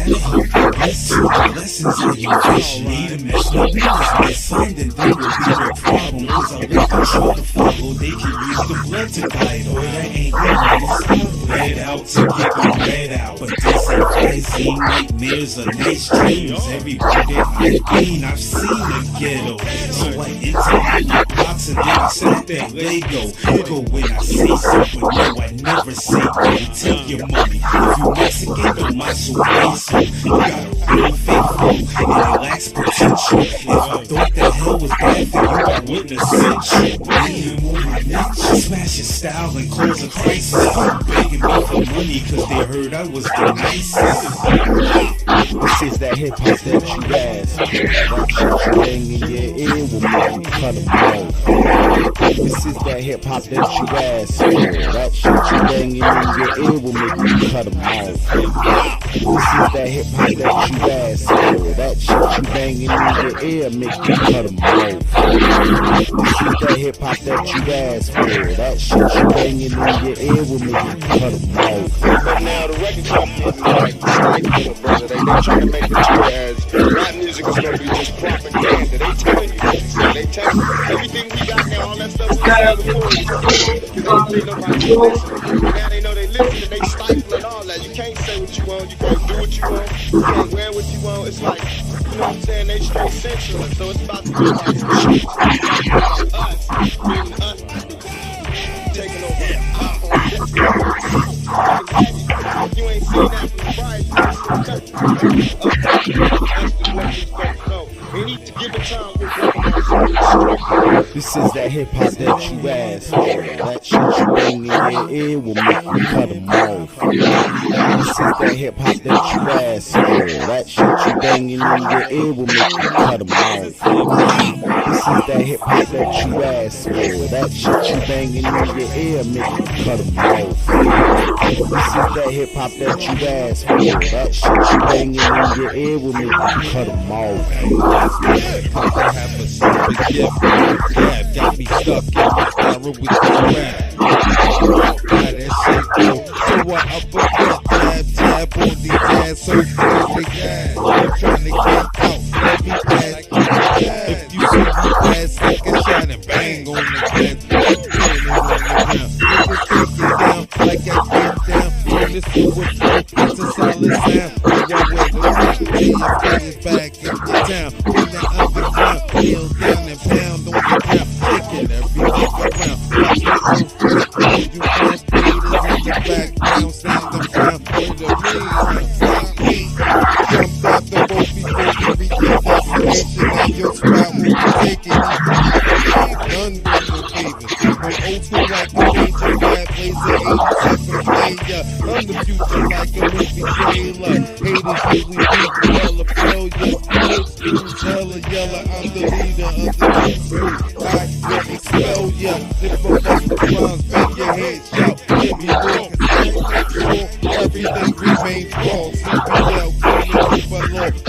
Listen to the lessons of your vision. Need a mess, no business. Find and there will be no problem. Cause I will control the follow. They can use the blood to guide. Or that ain't good. Red out to get them red out. But this ain't crazy nightmares or nice dreams. Everybody that I've been, I've seen the ghetto. So I enter the box and then I set that Lego. Go when I say something, but no, I never say go. Take your money. If you Mexican, don't macho peso. You got a real faithful and it lacks potential. If I thought that hell was bad for you, I wouldn't have sent you. Leaning on my neck, smash your style and cause a crisis. Begging me for money cause they heard I was the nicest. This is that hip hop that you asked for. That shit you bang in your ear will make you cut them off. This is that hip hop that you asked for. That shit you banging in your ear will make you cut them off. This is that hip hop that you asked for. That shit you banging in your ear make you cut them off. This is that hip hop that you asked for. That shit you banging in your ear will make you cut them off. But now the record company is like for the brother. They trying to make it clear as rap music is gonna be just propaganda. They telling you this. They telling you everything we got now, all that stuff we got before. Because they nobody listen. Now they know they listen and they stifling all that. You can't say what you want, you can't do what you want, you can't wear what you want. It's like, you know what I'm saying, they straight censoring. So it's about to be like us, being us, taking over you ain't seen that from the prize, we need to give it time. This is that hip hop that you asked for. That shit you bang in your ear will make you cut them off. This is that hip hop that you asked for. That shit you banging in your ear will make you cut them off. This is that hip hop that you asked for. That shit you banging in your ear make you cut them off. This is that hip hop that you asked for. That shit you banging in your ear will make you cut them off. I have a secret gift. Yeah, got me stuck in the barrel with the rap. Got that shit go. So I uppercut, jab on these assholes because they gas. I'm trying to get out. Let me pass. If you see me pass, take a shot and bang on the glass. Never take it down like I get down. When the super flow, it's a solid sound. Your back in the town, in the underground, kneel down and pound on the ground, taking every nigga around. You fast haters in the background, stand the ground with a mean. Jump out the boat before you reach your destination, and your spot will be taken. None but the pavement. I'm old school like the Ranger, bad blazer, 87 player. I'm the future like a movie trailer. Haters really beat the hell of failure. Old school hella yellow. I'm the leader of the new school. I will expel ya. If I bust the rhymes, bang your head, shout. Give me more, cause I make sure everything remains wrong. Simply yell, give me the law.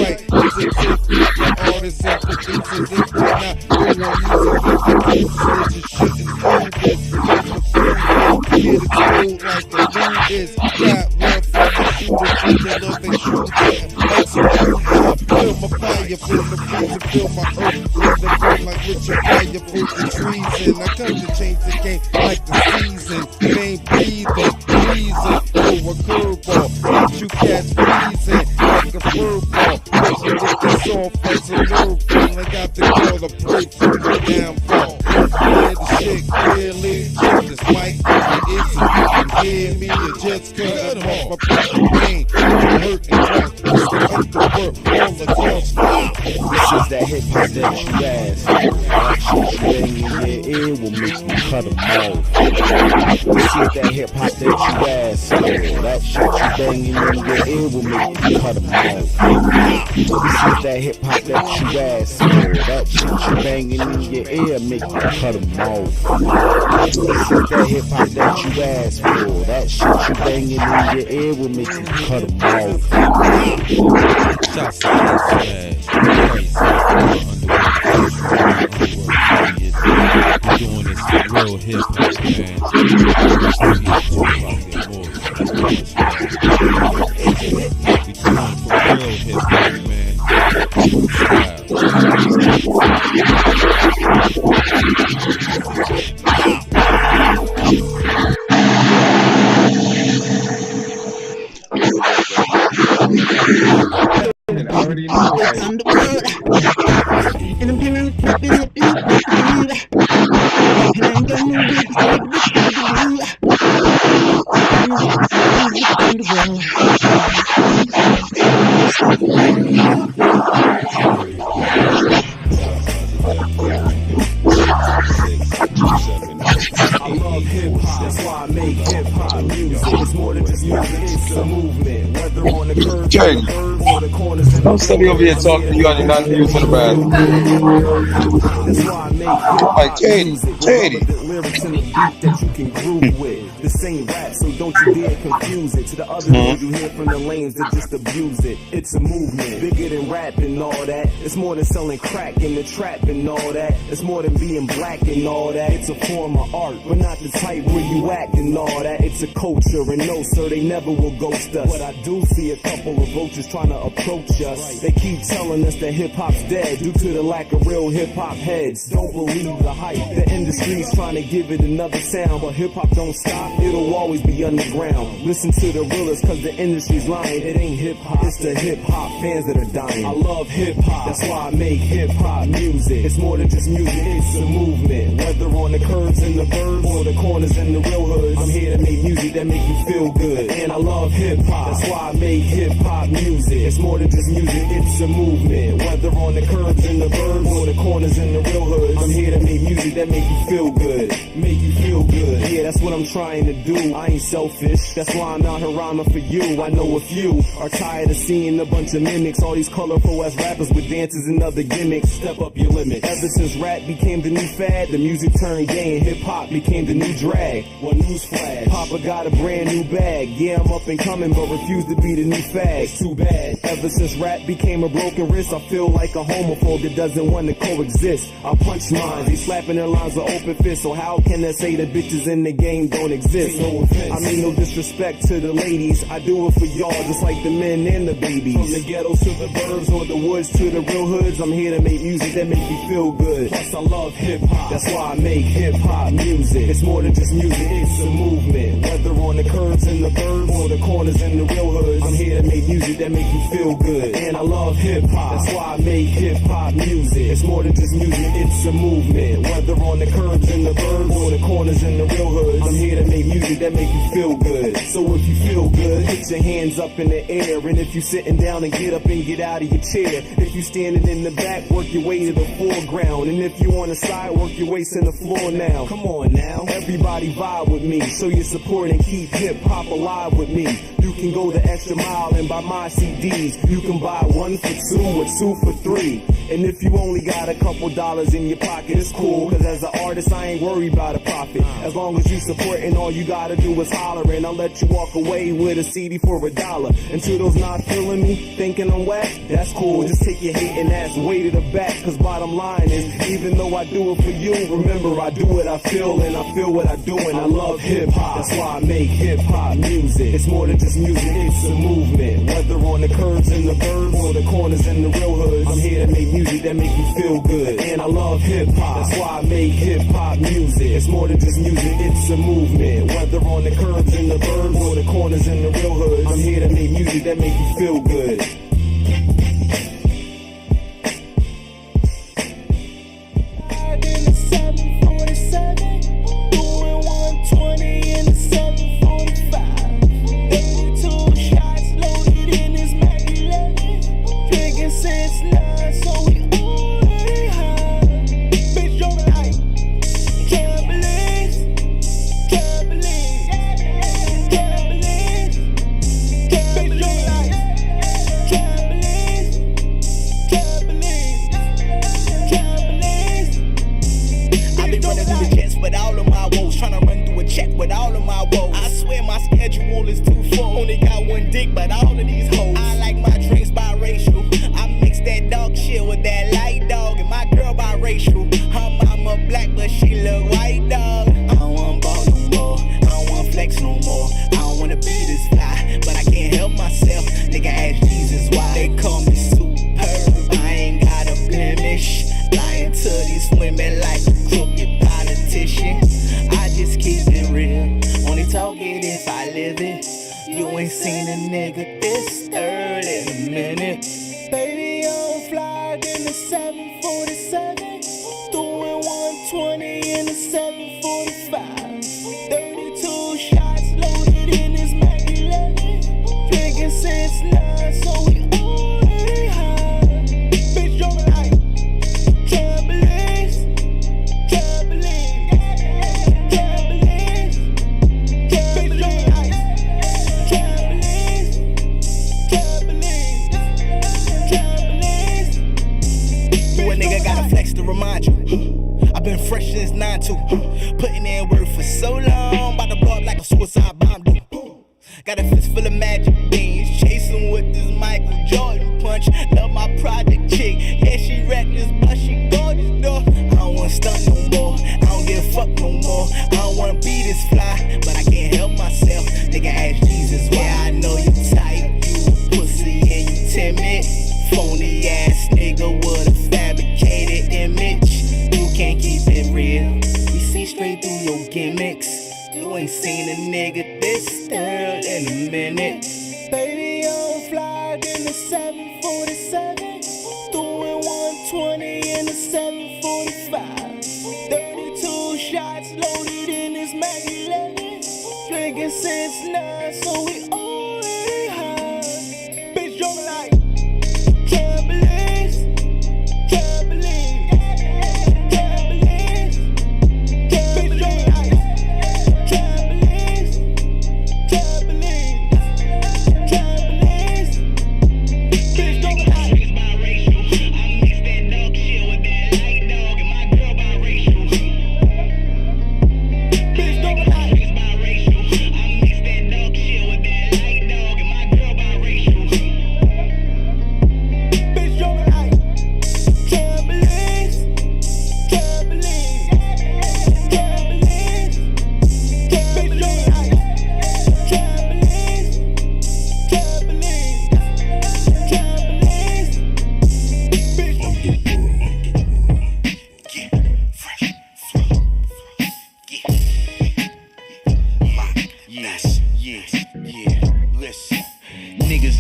right. It's a tip for artists and producers. If you're not doing music, that you shouldn't do this. Get exposed like a Lucas. Got one for the shooters, for the love and shooting. Feel my fire, feel the freezer, feel my earth. Feel the burn like Richard Pryor, feel the treason. I come to change the game like the season. Main breathing, reason for a curveball. Get you cats freezing like a furball. Get you with the soft as a nerve ball. I got the girl to break from the downfall. Hear the shit clearly. Check this mic. It's if you can hear me. Or just cut off my fucking pain. I'm hurting right. It's the up the work. All the girls fly. This is that hip hop that you ask. That shit you bang in your ear will make you cut them off. This is that hip hop that you ask. That shit you banging in your ear will make you cut them off. This is that hip hop that you ask. That shit you banging in your ear make you cut them off. This is that hip hop that you ask for. That shit you banging in your ear will make you cut them off. Shots to Cash, we're doing this for real hip hop, man. We doing for real hip hop, man. Already know. I'm the world. And I'm here flipping it. And I ain't got no I love hip-hop, that's why I make hip-hop music. It's more than just music, it's a movement. Whether on the curves, or the corners. Don't study over here talking to you and you're not using the bathroom. That's why I make hip-hop Katie. Lyrics in the beat that you can groove with. The same rap, so don't you dare confuse it. To the other ones you hear from the lanes that just abuse it. It's a movement, bigger than rap and all that. It's more than selling crack in the trap and all that. It's more than being black and all that. It's a form of art, but not the type where you act and all that. It's a culture, and no sir, they never will ghost us. But I do see a couple of vultures trying to approach us. They keep telling us that hip-hop's dead due to the lack of real hip-hop heads. Don't believe the hype. The industry's trying to give it another sound, but hip-hop don't stop. It'll always be underground. Listen to the realest, cause the industry's lying. It ain't hip-hop, it's the hip-hop fans that are dying. I love hip-hop, that's why I make hip-hop music. It's more than just music, it's a movement. Whether on the curves and the burbs, or the corners and the real hoods, I'm here to make music that make you feel good. And I love hip-hop, that's why I make hip-hop music. It's more than just music, it's a movement. Whether on the curves and the burbs, or the corners and the real hoods, I'm here to make music that make you feel good. Make you feel good. Yeah, that's what I'm trying to do. I ain't selfish, that's why I'm out here rhyming for you. I know a few are tired of seeing a bunch of mimics. All these colorful ass rappers with dances and other gimmicks. Step up your limit. Ever since rap became the new fad, the music turned gay and hip hop became the new drag. Well, newsflash, Papa got a brand new bag. Yeah, I'm up and coming, but refuse to be the new fad. It's too bad. Ever since rap became a broken wrist, I feel like a homophobe that doesn't want to coexist. I punch lines, they slapping their lines with open fists. So how can they say the bitches in the game don't exist? No offense. I mean no disrespect to the ladies. I do it for y'all, just like the men and the babies. From the ghettos to the burbs, or the woods to the real hoods, I'm here to make music that make you feel good. Plus I love hip hop, that's why I make hip hop music. It's more than just music, it's a movement. Whether on the curves and the burbs, or the corners and the real hoods, I'm here to make music that make you feel good. And I love hip hop, that's why I make hip hop music. It's more than just music, it's a movement. Whether on the curves and the burbs, or the corners and the real hoods, I'm here to make music that make you feel good. So if you feel good, put your hands up in the air. And if you sitting down, and get up and get out of your chair. If you standing in the back, work your way to the foreground. And if you on the side, work your waist in the floor now. Come on now, everybody vibe with me. Show your support and keep hip hop alive with me. You can go the extra mile and buy my CDs. You can buy 1 for 2 or 2 for 3. And if you only got a couple dollars in your pocket, it's cool. Cause as an artist, I ain't worried about a profit. As long as you supporting, all you gotta do is holler. And I'll let you walk away with a CD for $1. Until those not feeling me, thinking I'm whack, that's cool. Just take your hating ass way to the back. Cause bottom line is, even though I do it for you, remember I do what I feel and I feel what I do. And I love hip hop, that's why I make hip hop music. It's more than just music, it's a movement. Whether on the curves and the burbs or the corners and the real hoods, I'm here to make music that make you feel good. And I love hip hop, that's why I make hip hop music. It's more than just music, it's a movement. Whether on the curves and the burbs or the corners and the real hoods, I'm here to make music that make you feel good.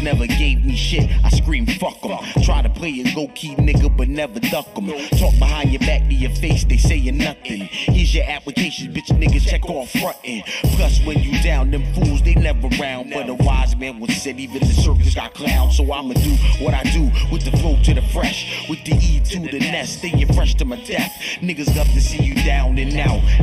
never gave me shit, I scream fuck them. Try to play a low-key nigga, but never duck them. Talk behind your back to your face, they say you're nothing. Here's your application, bitch, niggas check off frontin'. Plus, when you down, them fools, they never round. But a wise man once said even the circus got clowns. So I'ma do what I do, with the flow to the fresh, with the E to the nest, staying fresh to my death. Niggas love to see you down and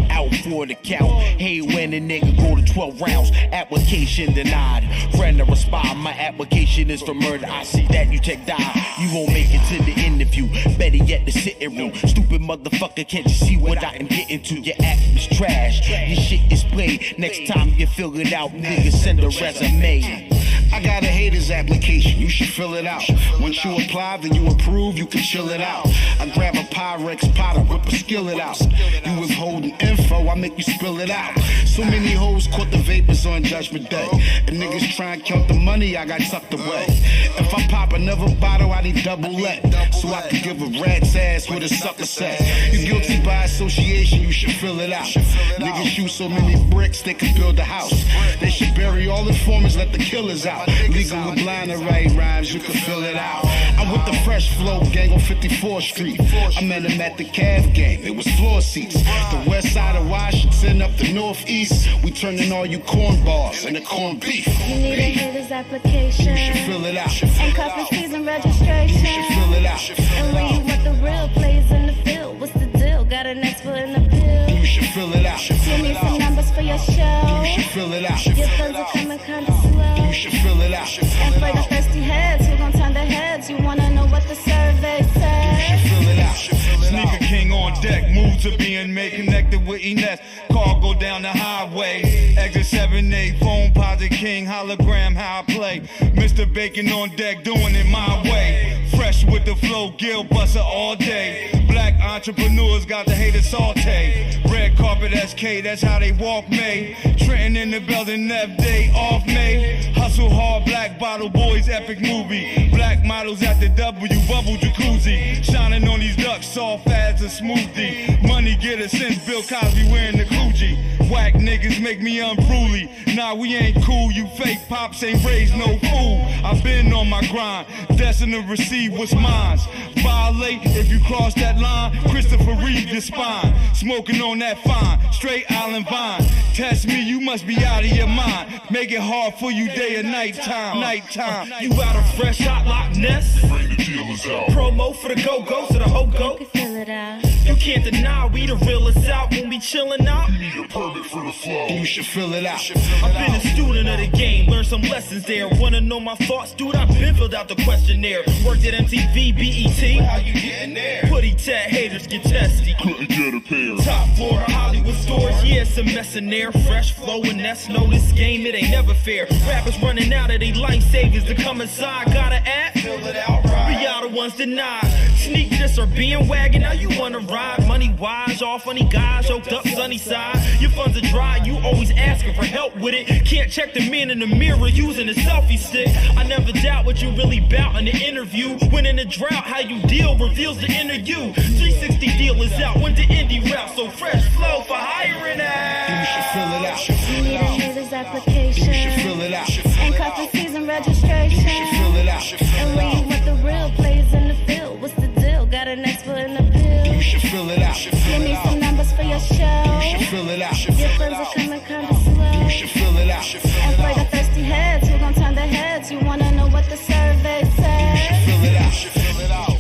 out for the count. Hey, when a nigga go to 12 rounds, application denied. Friend to respond, my application is for murder. I see that you checked style. You won't make it to the interview. Better yet, the sitting room. Stupid motherfucker, can't you see what I am getting to? Your act is trash. Your shit is played. Next time you fill it out, nigga, send a resume. I got a haters application, you should fill it out. Once you apply, then you approve, you can chill it out. I grab a Pyrex pot and whip a skillet out. You withholding info, I make you spill it out. So many hoes caught the vapors on Judgment Day. And niggas try and count the money, I got tucked away. If I pop another bottle, I need double let. So I can give a rat's ass with a sucker set. You guilty by association, you should fill it out. Niggas shoot so many bricks, they could build a house. They should bury all informers, let the killers out. Legal with blind to write rhymes, you can fill it out. I'm with the Fresh Flow gang on 54th Street. I met him at the Cav gang, it was floor seats. The west side of Washington up the northeast. We turning all you cornballs into corned beef. You need a haters application. You should fill it out. And customs fees and registration. You should fill it out. And when you want the real plays in the field, what's the deal? Got an expert in the bill. You should fill it out. You need some numbers for your show. You should fill it out. Your funds are coming kinda slow. You should fill it out. And for the thirsty heads who gon' turn their heads, you wanna know what the survey says. You should fill it out. Sneaker King on deck, move to being made, connected with Ines. Car go down the highway. Exit 7-8, phone posit King, hologram how I play. Mr. Bacon on deck, doing it my way. Fresh with the flow, Gil Buster all day. Black entrepreneurs got the haters saute. Red carpet SK, that's how they walk May. Trenton in the building, Nev Day off May. Hustle hard, black bottle boys, epic movie. Black models at the W, bubble jacuzzi. Shining on these ducks, soft as a smoothie. Money getter since Bill Cosby wearing the Coogee. Whack niggas make me unruly. Nah, we ain't cool, you fake pops ain't raised no fool. I've been on my grind, destined to receive what's mine. Violate if you cross that line, Christopher Reeve your spine. Smoking on that fine, straight island vine. Test me, you must be out of your mind. Make it hard for you day and night time. Nighttime. You out of fresh hot Loch Ness? Bring the dealers out. Promo for the go-go to the ho-go. You can fill it out. You can't deny we the realest out when we chillin' out. You need a permit for the flow. You should fill it out. I've been a student of the game, learned some lessons there. Wanna know my thoughts, dude? I've been filled out the questionnaire. Worked at MTV, BET. How you getting there? Putty tat haters get testy. Couldn't get a pair. Top floor of Hollywood stores, yeah, it's a mess in there. Fresh flow and that's know this game, it ain't never fair. Rappers running out of they life savings to come inside. Gotta add, fill it out right. We are the ones denied. Sneak this or being wagon, now you wanna ride. Money wise, all funny guys, yoked up sunny side. Your funds are dry, you always asking for help with it. Can't check the man in the mirror using a selfie stick. I never doubt what you really bout in the interview. When in a drought, how you deal reveals the inner you. 360 deal is out, went to indie route, so fresh flow for hiring out. You should fill it out. You need a haters application. You should fill it out. And customs fees and registration. You should fill it out. And when you want the real plays in the field, what's the deal? Got an expert in the bill. You should fill it out. You need some numbers for your show. You should fill it out. Your funds are coming kinda slow. You should fill it out. And for the thirsty heads who gon' turn their heads, you wanna know what the survey says. You should fill it out. Fill it out.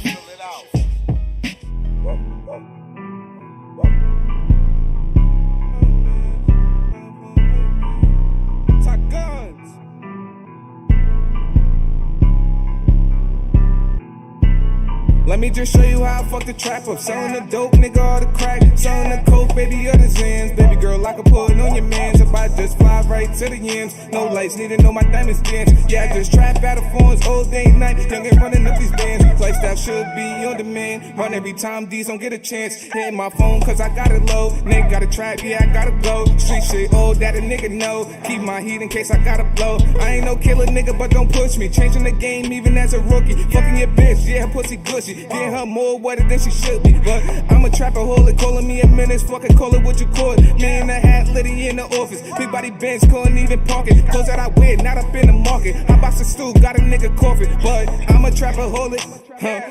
Let me just show you how I fuck the trap up. Selling the dope, nigga, all the crack. Selling the coke, baby, other Zans. Baby girl, I can pull it on your mans. If I just fly right to the ends. No lights, need to know my diamonds dance. Yeah, I just trap out of phones all day and night. Young and running up these bands. Lifestyle should be on demand. Run every time these don't get a chance. Hit my phone cause I got it low. Nigga got a trap, yeah, I gotta go. Street shit, oh, that a nigga know. Keep my heat in case I gotta blow. I ain't no killer nigga, but don't push me. Changing the game even as a rookie. Fucking your bitch, yeah, pussy gushy. Getting her more wetter than she should be. But I'm a trapaholic, calling me a menace. Fucking call it what you call it. Me in the hat, Liddy in the office. Big body bench, couldn't even park it. Clothes that I wear, not up in the market. I box a stool, got a nigga coughing. But I'm a trapaholic.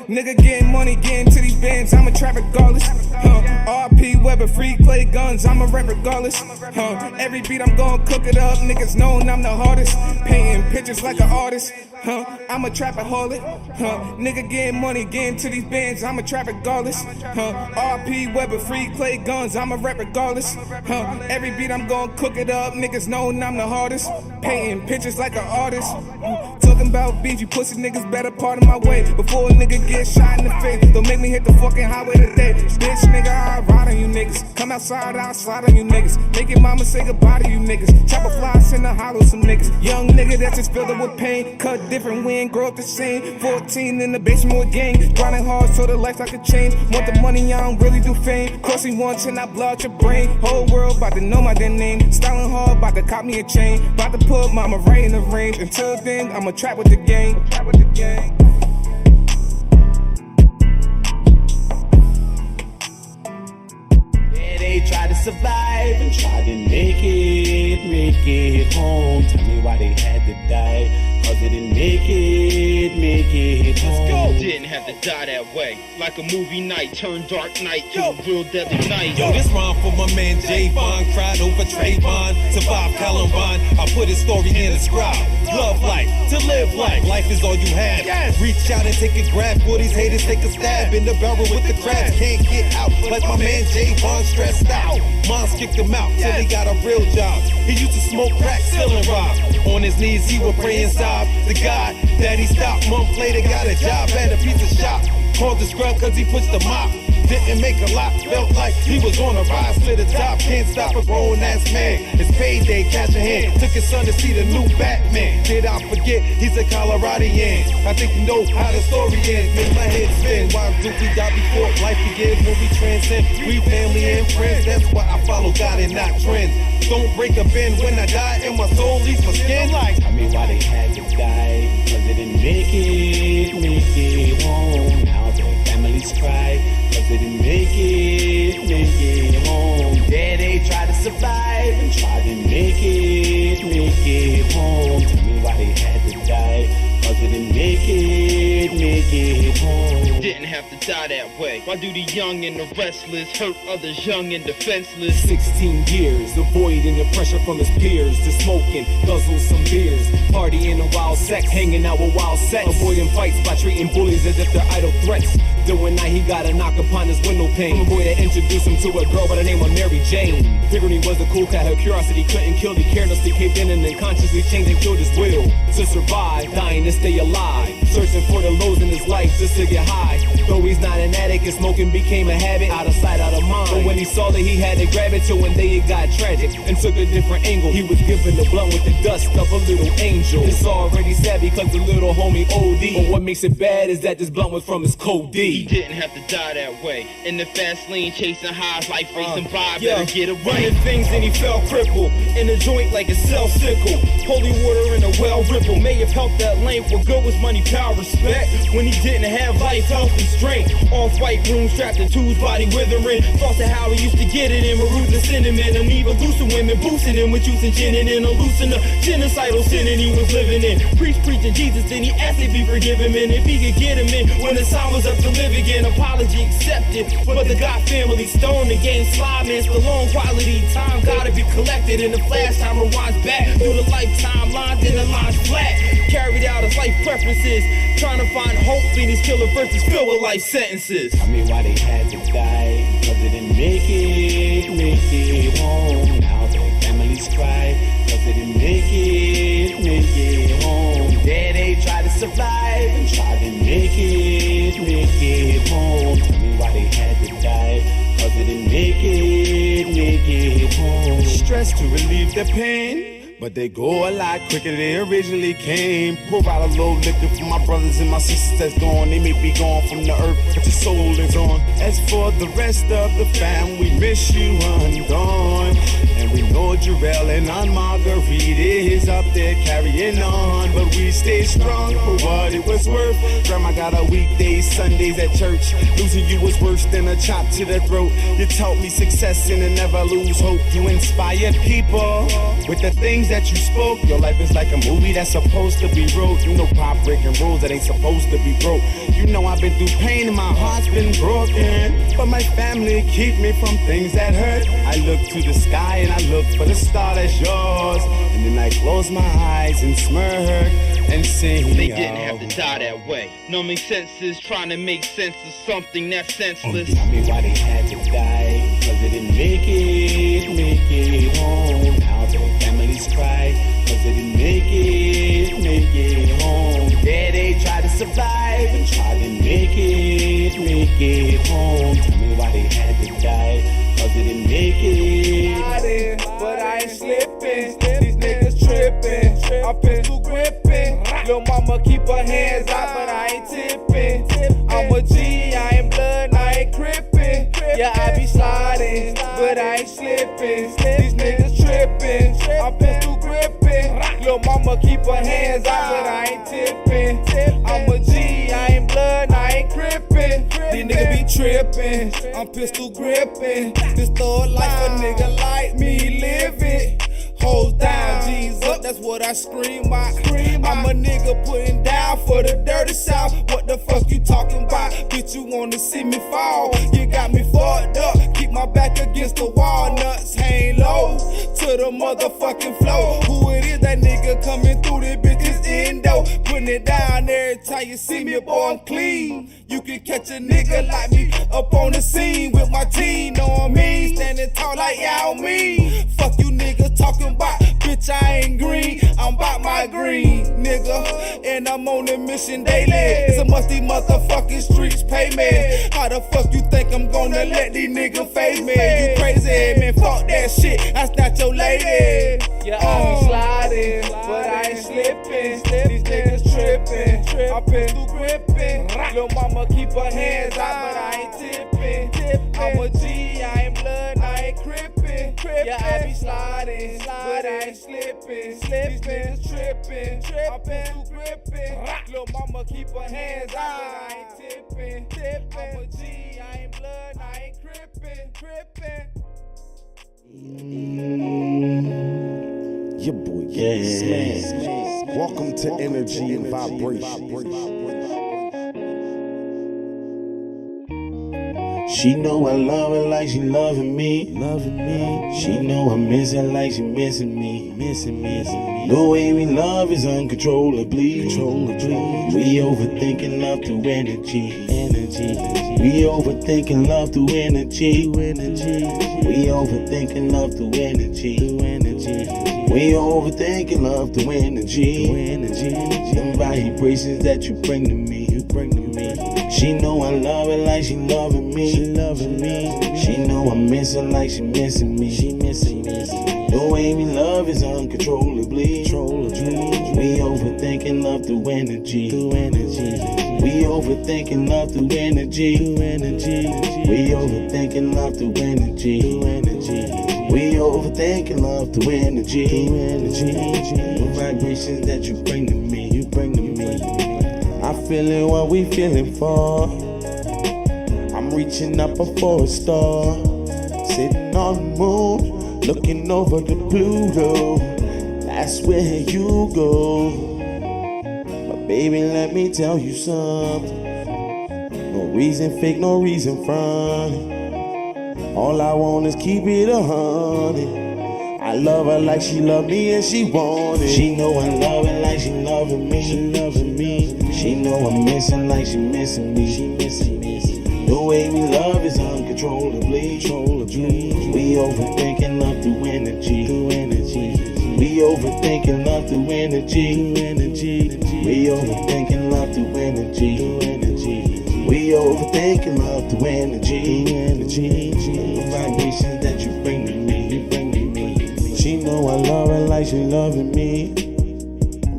Nigga getting money, getting to these bands. I'm a trap regardless. RP Weber, free clay guns. I'm a rap regardless. Every beat I'm gon' cook it up. Niggas knowin' I'm the hardest. Painting pictures like an artist. I'm a trapaholic. Nigga getting money, getting to these bands. I'm a trap regardless. RP Weber, free clay guns. I'm a rap regardless. Every beat I'm gon' cook it up. Niggas knowin' I'm the hardest. Painting pictures like an artist. talking about beef, you pussy niggas better part of my way. Before a nigga get shot in the face, don't make me hit the fucking highway today. Bitch nigga, I ride on you niggas. Come outside, I'll slide on you niggas. Make your mama say goodbye to you niggas. Chop a fly, send a hollow some niggas. Young nigga that's just filled up with pain. Cut different, we ain't grow up the same. 14 in the basement with gang. Grinding hard so the life I could change. Want the money, I don't really do fame. Crossing once and I blow out your brain. Whole world about to know my damn name. Styling hard, about to cop me a chain. About to put mama right in the range. Until then, I'ma trap with the gang. Trap with the gang. Yeah, they tried to survive and tried to make it home. Tell me why they had to die. Cause they didn't make it home. Let's go. Didn't have to die that way. Like a movie night turned dark night to a real deadly night. Yo, this rhyme for my man J-Von. Cried over Trayvon. Survived Columbine. I put his story in the scribe. Love life, to live life. Life is all you have. Yes. Reach out and take a grab. For these haters, take a stab in the barrel with the crabs. Can't get out like my man J-Von stressed out. Moms kicked him out till he got a real job. He used to smoke crack, steal and rob. On his knees, he would pray inside the God that he stopped. Month later, got a job at a pizza shop. Called the scrub cause he pushed the mop. Didn't make a lot, felt like he was on a rise to the top. Can't stop a grown ass man. It's payday, cash in hand. Took his son to see the new Batman. Did I forget he's a Coloradian? I think you know how the story ends. Make my head spin. Why do we die before life begins? When we transcend, we family and friends. That's why I follow God and not trends. Don't break a bend when I die and my soul leaves my skin. Like, tell me why they had to die. Cause they didn't make it home. Now their families cry. Cause they didn't make it home. Yeah, they tried to survive and tried to make it home. Tell me why they had to die. Cause they didn't make it home. Didn't have to die that way. Why do the young and the restless hurt others young and defenseless? 16 years, avoiding the pressure from his peers. To smoking, guzzle some beers. Partying a wild sex, hanging out with wild sex. Avoiding fights by treating bullies as if they're idle threats. Then one night he got a knock upon his window pane. A boy that introduced him to a girl by the name of Mary Jane. Figuring he was a cool cat, her curiosity couldn't kill. He carelessly caved in and unconsciously changed and killed his will. To survive, dying to stay alive. Searching for the lows in his life just to get high. Though he's not an addict and smoking became a habit. Out of sight, out of mind. But when he saw that he had to grab it, till one day it got tragic and took a different angle. He was given the blunt with the dust of a little angel. It's already sad because the little homie OD. But what makes it bad is that this blunt was from his code D. He didn't have to die that way. In the fast lane, chasing highs, life racing by. Better get it right. Running things and he fell crippled. In a joint like a cell sickle. Holy water in a well ripple. May have helped that length. What good was money, power, respect? When he didn't have life, health, and strength. Off-white room strapped to twos, body withering. Thoughts of how he used to get it in maroons and cinnamon. And even looser women boosting him with juice and gin and then a loosen the genocidal sin and he was living in. Preaching Jesus, then he asked if he forgive him and if he could get him in. When the time was up to live again, apology accepted. But the God family stoned the game slide, man. It's the long quality time gotta be collected. And the flash time rewinds back through the lifetime line, then the line's flat. Carried out his life preferences, trying to find hope in these killer verses filled with life sentences. I mean, why they had to die? Cause they didn't make it home. Now their families cry. Cause they didn't make it home. Yeah, they tried to survive and tried to make it home. Tell me why they had to die. Cause they didn't make it home. Stress to relieve the pain. But they go a lot quicker than they originally came. Pour out a little liquor for my brothers and my sisters that's gone. They may be gone from the earth, but your soul is on. As for the rest of the fam, we miss you ungone. And we know Jarrell and Aunt Marguerite is up there carrying on. But we stay strong for what it was worth. Grandma got her weekdays, Sundays at church. Losing you was worse than a chop to the throat. You taught me success and to never lose hope. You inspired people with the things that you spoke. Your life is like a movie that's supposed to be wrote. You know pop breaking rules that ain't supposed to be broke. You know I've been through pain and my heart's been broken. But my family keep me from things that hurt. I look to the sky and I look for the star that's yours. And then I close my eyes and smirk and sing. They didn't have to die that way. Numbing senses, trying to make sense of something that's senseless. I mean, why they had to die? Cause they didn't make it home. Now their families cry. Cause they didn't make it home. Daddy tried to survive and tried to make it home. Tell me why they had to die, cause they didn't make it. But I ain't slipping, these niggas tripping. I'm pistol gripping. Lil' mama keep her hands out, but I ain't tipping. I'm a G, I ain't blood, I ain't crippin'. Yeah, I be sliding, but I ain't slipping. These niggas tripping. I'm pistol gripping. Lil' mama keep her hands out, but I ain't tipping. I'm a G, I ain't blood, I ain't crippin'. These niggas be trippin'. I'm pistol gripping. This thug life a nigga like me live it. Hoes down, G's up, that's what I scream out. I'm a nigga putting down for the dirty south. What the fuck you talking about? Bitch, you wanna see me fall? You got me fucked up, keep my back against the wall. Nuts hang low to the motherfucking flow. Who it is, that nigga coming through, this bitch is endo. Putting it down every time you see me, boy, I'm clean. You can catch a nigga like me up on the scene with my team, know what I mean? Standing tall like Yao Ming. Fuck you niggas talking about, bitch, I ain't green. I'm about my green, nigga. And I'm on a mission daily. It's a must these motherfucking streets pay me. How the fuck you think I'm gonna let these niggas face me? You crazy, man, fuck that shit. I snatch your lady. Yeah, I be sliding, but I ain't slipping. These niggas tripping. I'm pistol gripping. Lil' mama keep her hands out, but I ain't tipping. I'm a G, I ain't blood, I ain't crippin'. Yeah, I be sliding, but I ain't slipping. These niggas tripping. I'm pistol gripping. Lil' mama keep her hands out, but I ain't tipping. I'm a G, I ain't blood, I ain't crippin'. Your boy, yeah. Welcome to Energy and Vibration. She know I love her like she loving me. She know I miss her like she missing me. The way we love is uncontrollably. We overthinking love through energy. We overthinking love through energy. We overthinking love through energy. We overthinking love through energy. Them vibrations that you bring to me. She know I love her like she loving me. She know I miss her like she missing me. The way we love is uncontrollably. We overthinking love through energy. We overthinking love through energy. We overthinking love through energy. We overthinking love through energy. The vibrations that you bring to me. I feelin' what we feelin' for. I'm reaching up for a star. Sitting on the moon, looking over the Pluto. That's where you go. But baby, let me tell you something. No reason fake, no reason front. All I want is keep it 100. I love her like she love me and she want it. She know I love her like she loving me. She know I'm missing like she missing me. The way we love is uncontrollably. We overthinking love through energy. We overthinking love through energy. We overthinking love through energy. We overthinking love through energy. The vibrations that you bring to me. She know I love her like she loving me.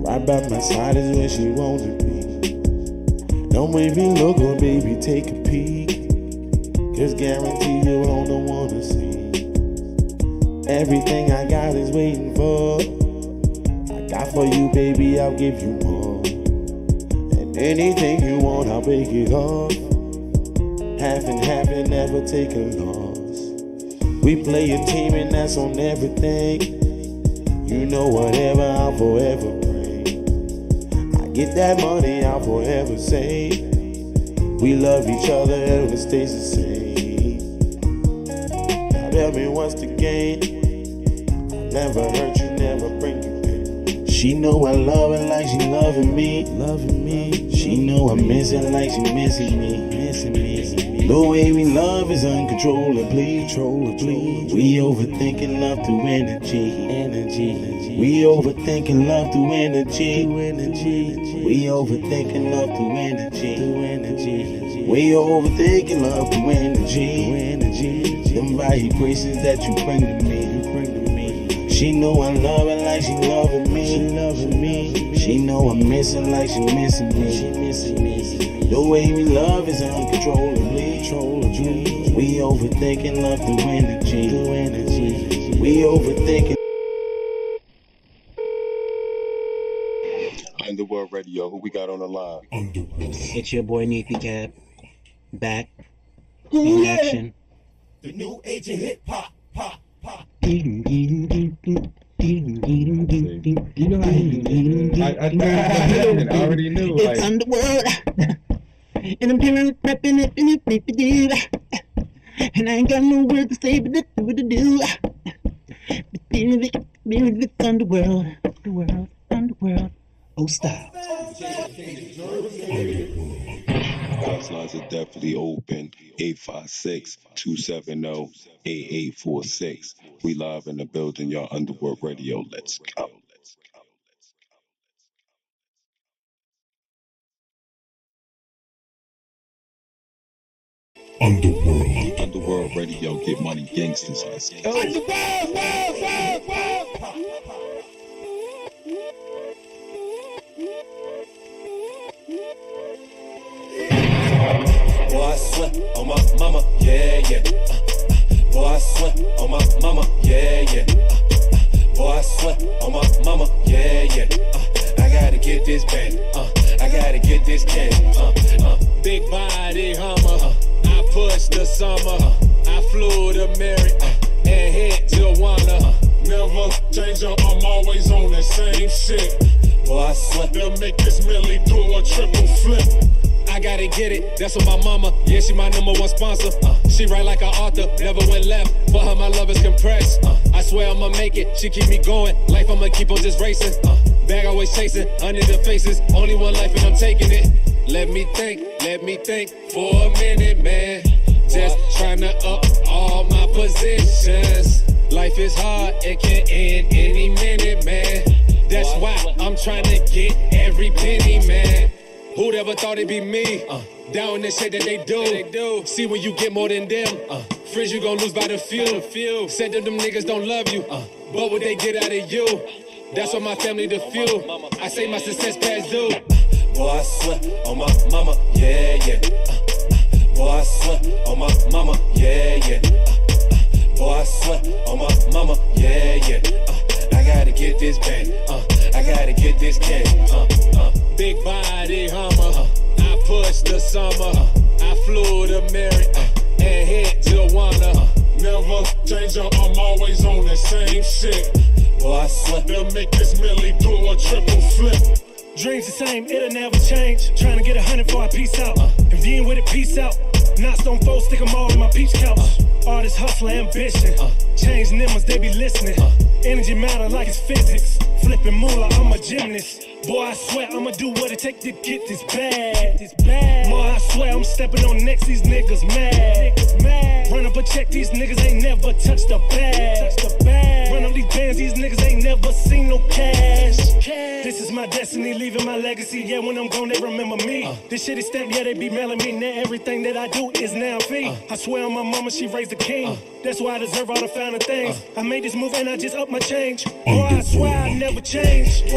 Right by my side is where she wants to be. Don't make me look, or baby, take a peek. Cause guarantee you don't wanna see. Everything I got is waiting for. I got for you, baby, I'll give you more. And anything you want, I'll break it off. Half and never take a loss. We play a team and that's on everything. You know whatever, I'll forever bring. I get that money, I'll forever save. We love each other and it stays the same. Now tell me what's the game? Never hurt you, never bring you pain. She know I love her like she loving me. She know I miss her like she missing me. The way we love is uncontrollably. We overthinking love through energy. We overthinking love through energy. We overthinking love through energy. We overthinking love through energy. Them vibrations that you bring to me. She know I love her like she loving me. She know I miss her like she missing me. The way we love is uncontrollably. We overthinking love through energy. We overthinking. Underworld Radio, who we got on the line? It's your boy Neefy Cab, back in action. The new age of hip hop, pop. You know how you do it. I already knew. It's Underworld. And I'm here rapping it. And I ain't got no words to say, but that's what to do. It's Underworld. Oh, style. House lines are definitely open. 856-270-8846. We live in the building, y'all. Underworld Radio. Let's go. Underworld Radio. Get money, gangsters. Let's go. Boy, I swear on my mama, yeah. Boy, I swear on my mama, yeah. Boy, I swear on my mama, yeah. I gotta get this bag, I gotta get this cash, Big body Hummer, I pushed the summer, I flew to Mary, and hit Tijuana. Never change up, I'm always on that same shit. Boy, I swear they'll make this Millie do a triple flip. I gotta get it, that's what my mama, yeah, she my number one sponsor. She write like an author, never went left, for her my love is compressed. I swear I'ma make it, she keep me going, life I'ma keep on just racing. Bag always chasing, under the faces, only one life and I'm taking it. Let me think for a minute, man. Just tryna up all my positions. Life is hard, it can end any minute, man. That's why I'm tryna get every penny, man. Who'd ever thought it'd be me? Down the shit that they do. See when you get more than them. Friends you gon' lose by the few. Said them niggas don't love you. But what they get out of you? That's what my family the fuel. I say my success past due. Boy, I swear on my mama, yeah. Boy, I swear on my mama, yeah. Boy, I swear on my mama, yeah. I gotta get this bag, I gotta get this cash, Big body Hummer, I pushed the summer, I flew to Mary, and hit Tijuana. Never change up, I'm always on that same shit. Boy, I swear they'll make this Millie do a triple flip. Dreams the same, it'll never change. Trying to get 100 before I peace out. If you ain't with it, peace out. Knots don't fold, stick them all in my peach couch. All this hustle, ambition. Change nimmers, they be listening. Energy matter like it's physics. Flipping moolah, I'm a gymnast. Boy, I swear I'ma do what it take to get this bag. Boy, I swear I'm stepping on next, these niggas mad. Run up a check, these niggas ain't never touched a bag. Run up these bands, these niggas ain't never seen no cash. This is my destiny, leaving my legacy. Yeah, when I'm gone, they remember me. This shit is stamped, yeah, they be mailing me. Now everything that I do is now fee. I swear on my mama, she raised a king. That's why I deserve all the finer things. I made this move and I just upped my change. Boy, I swear I never change. Boy,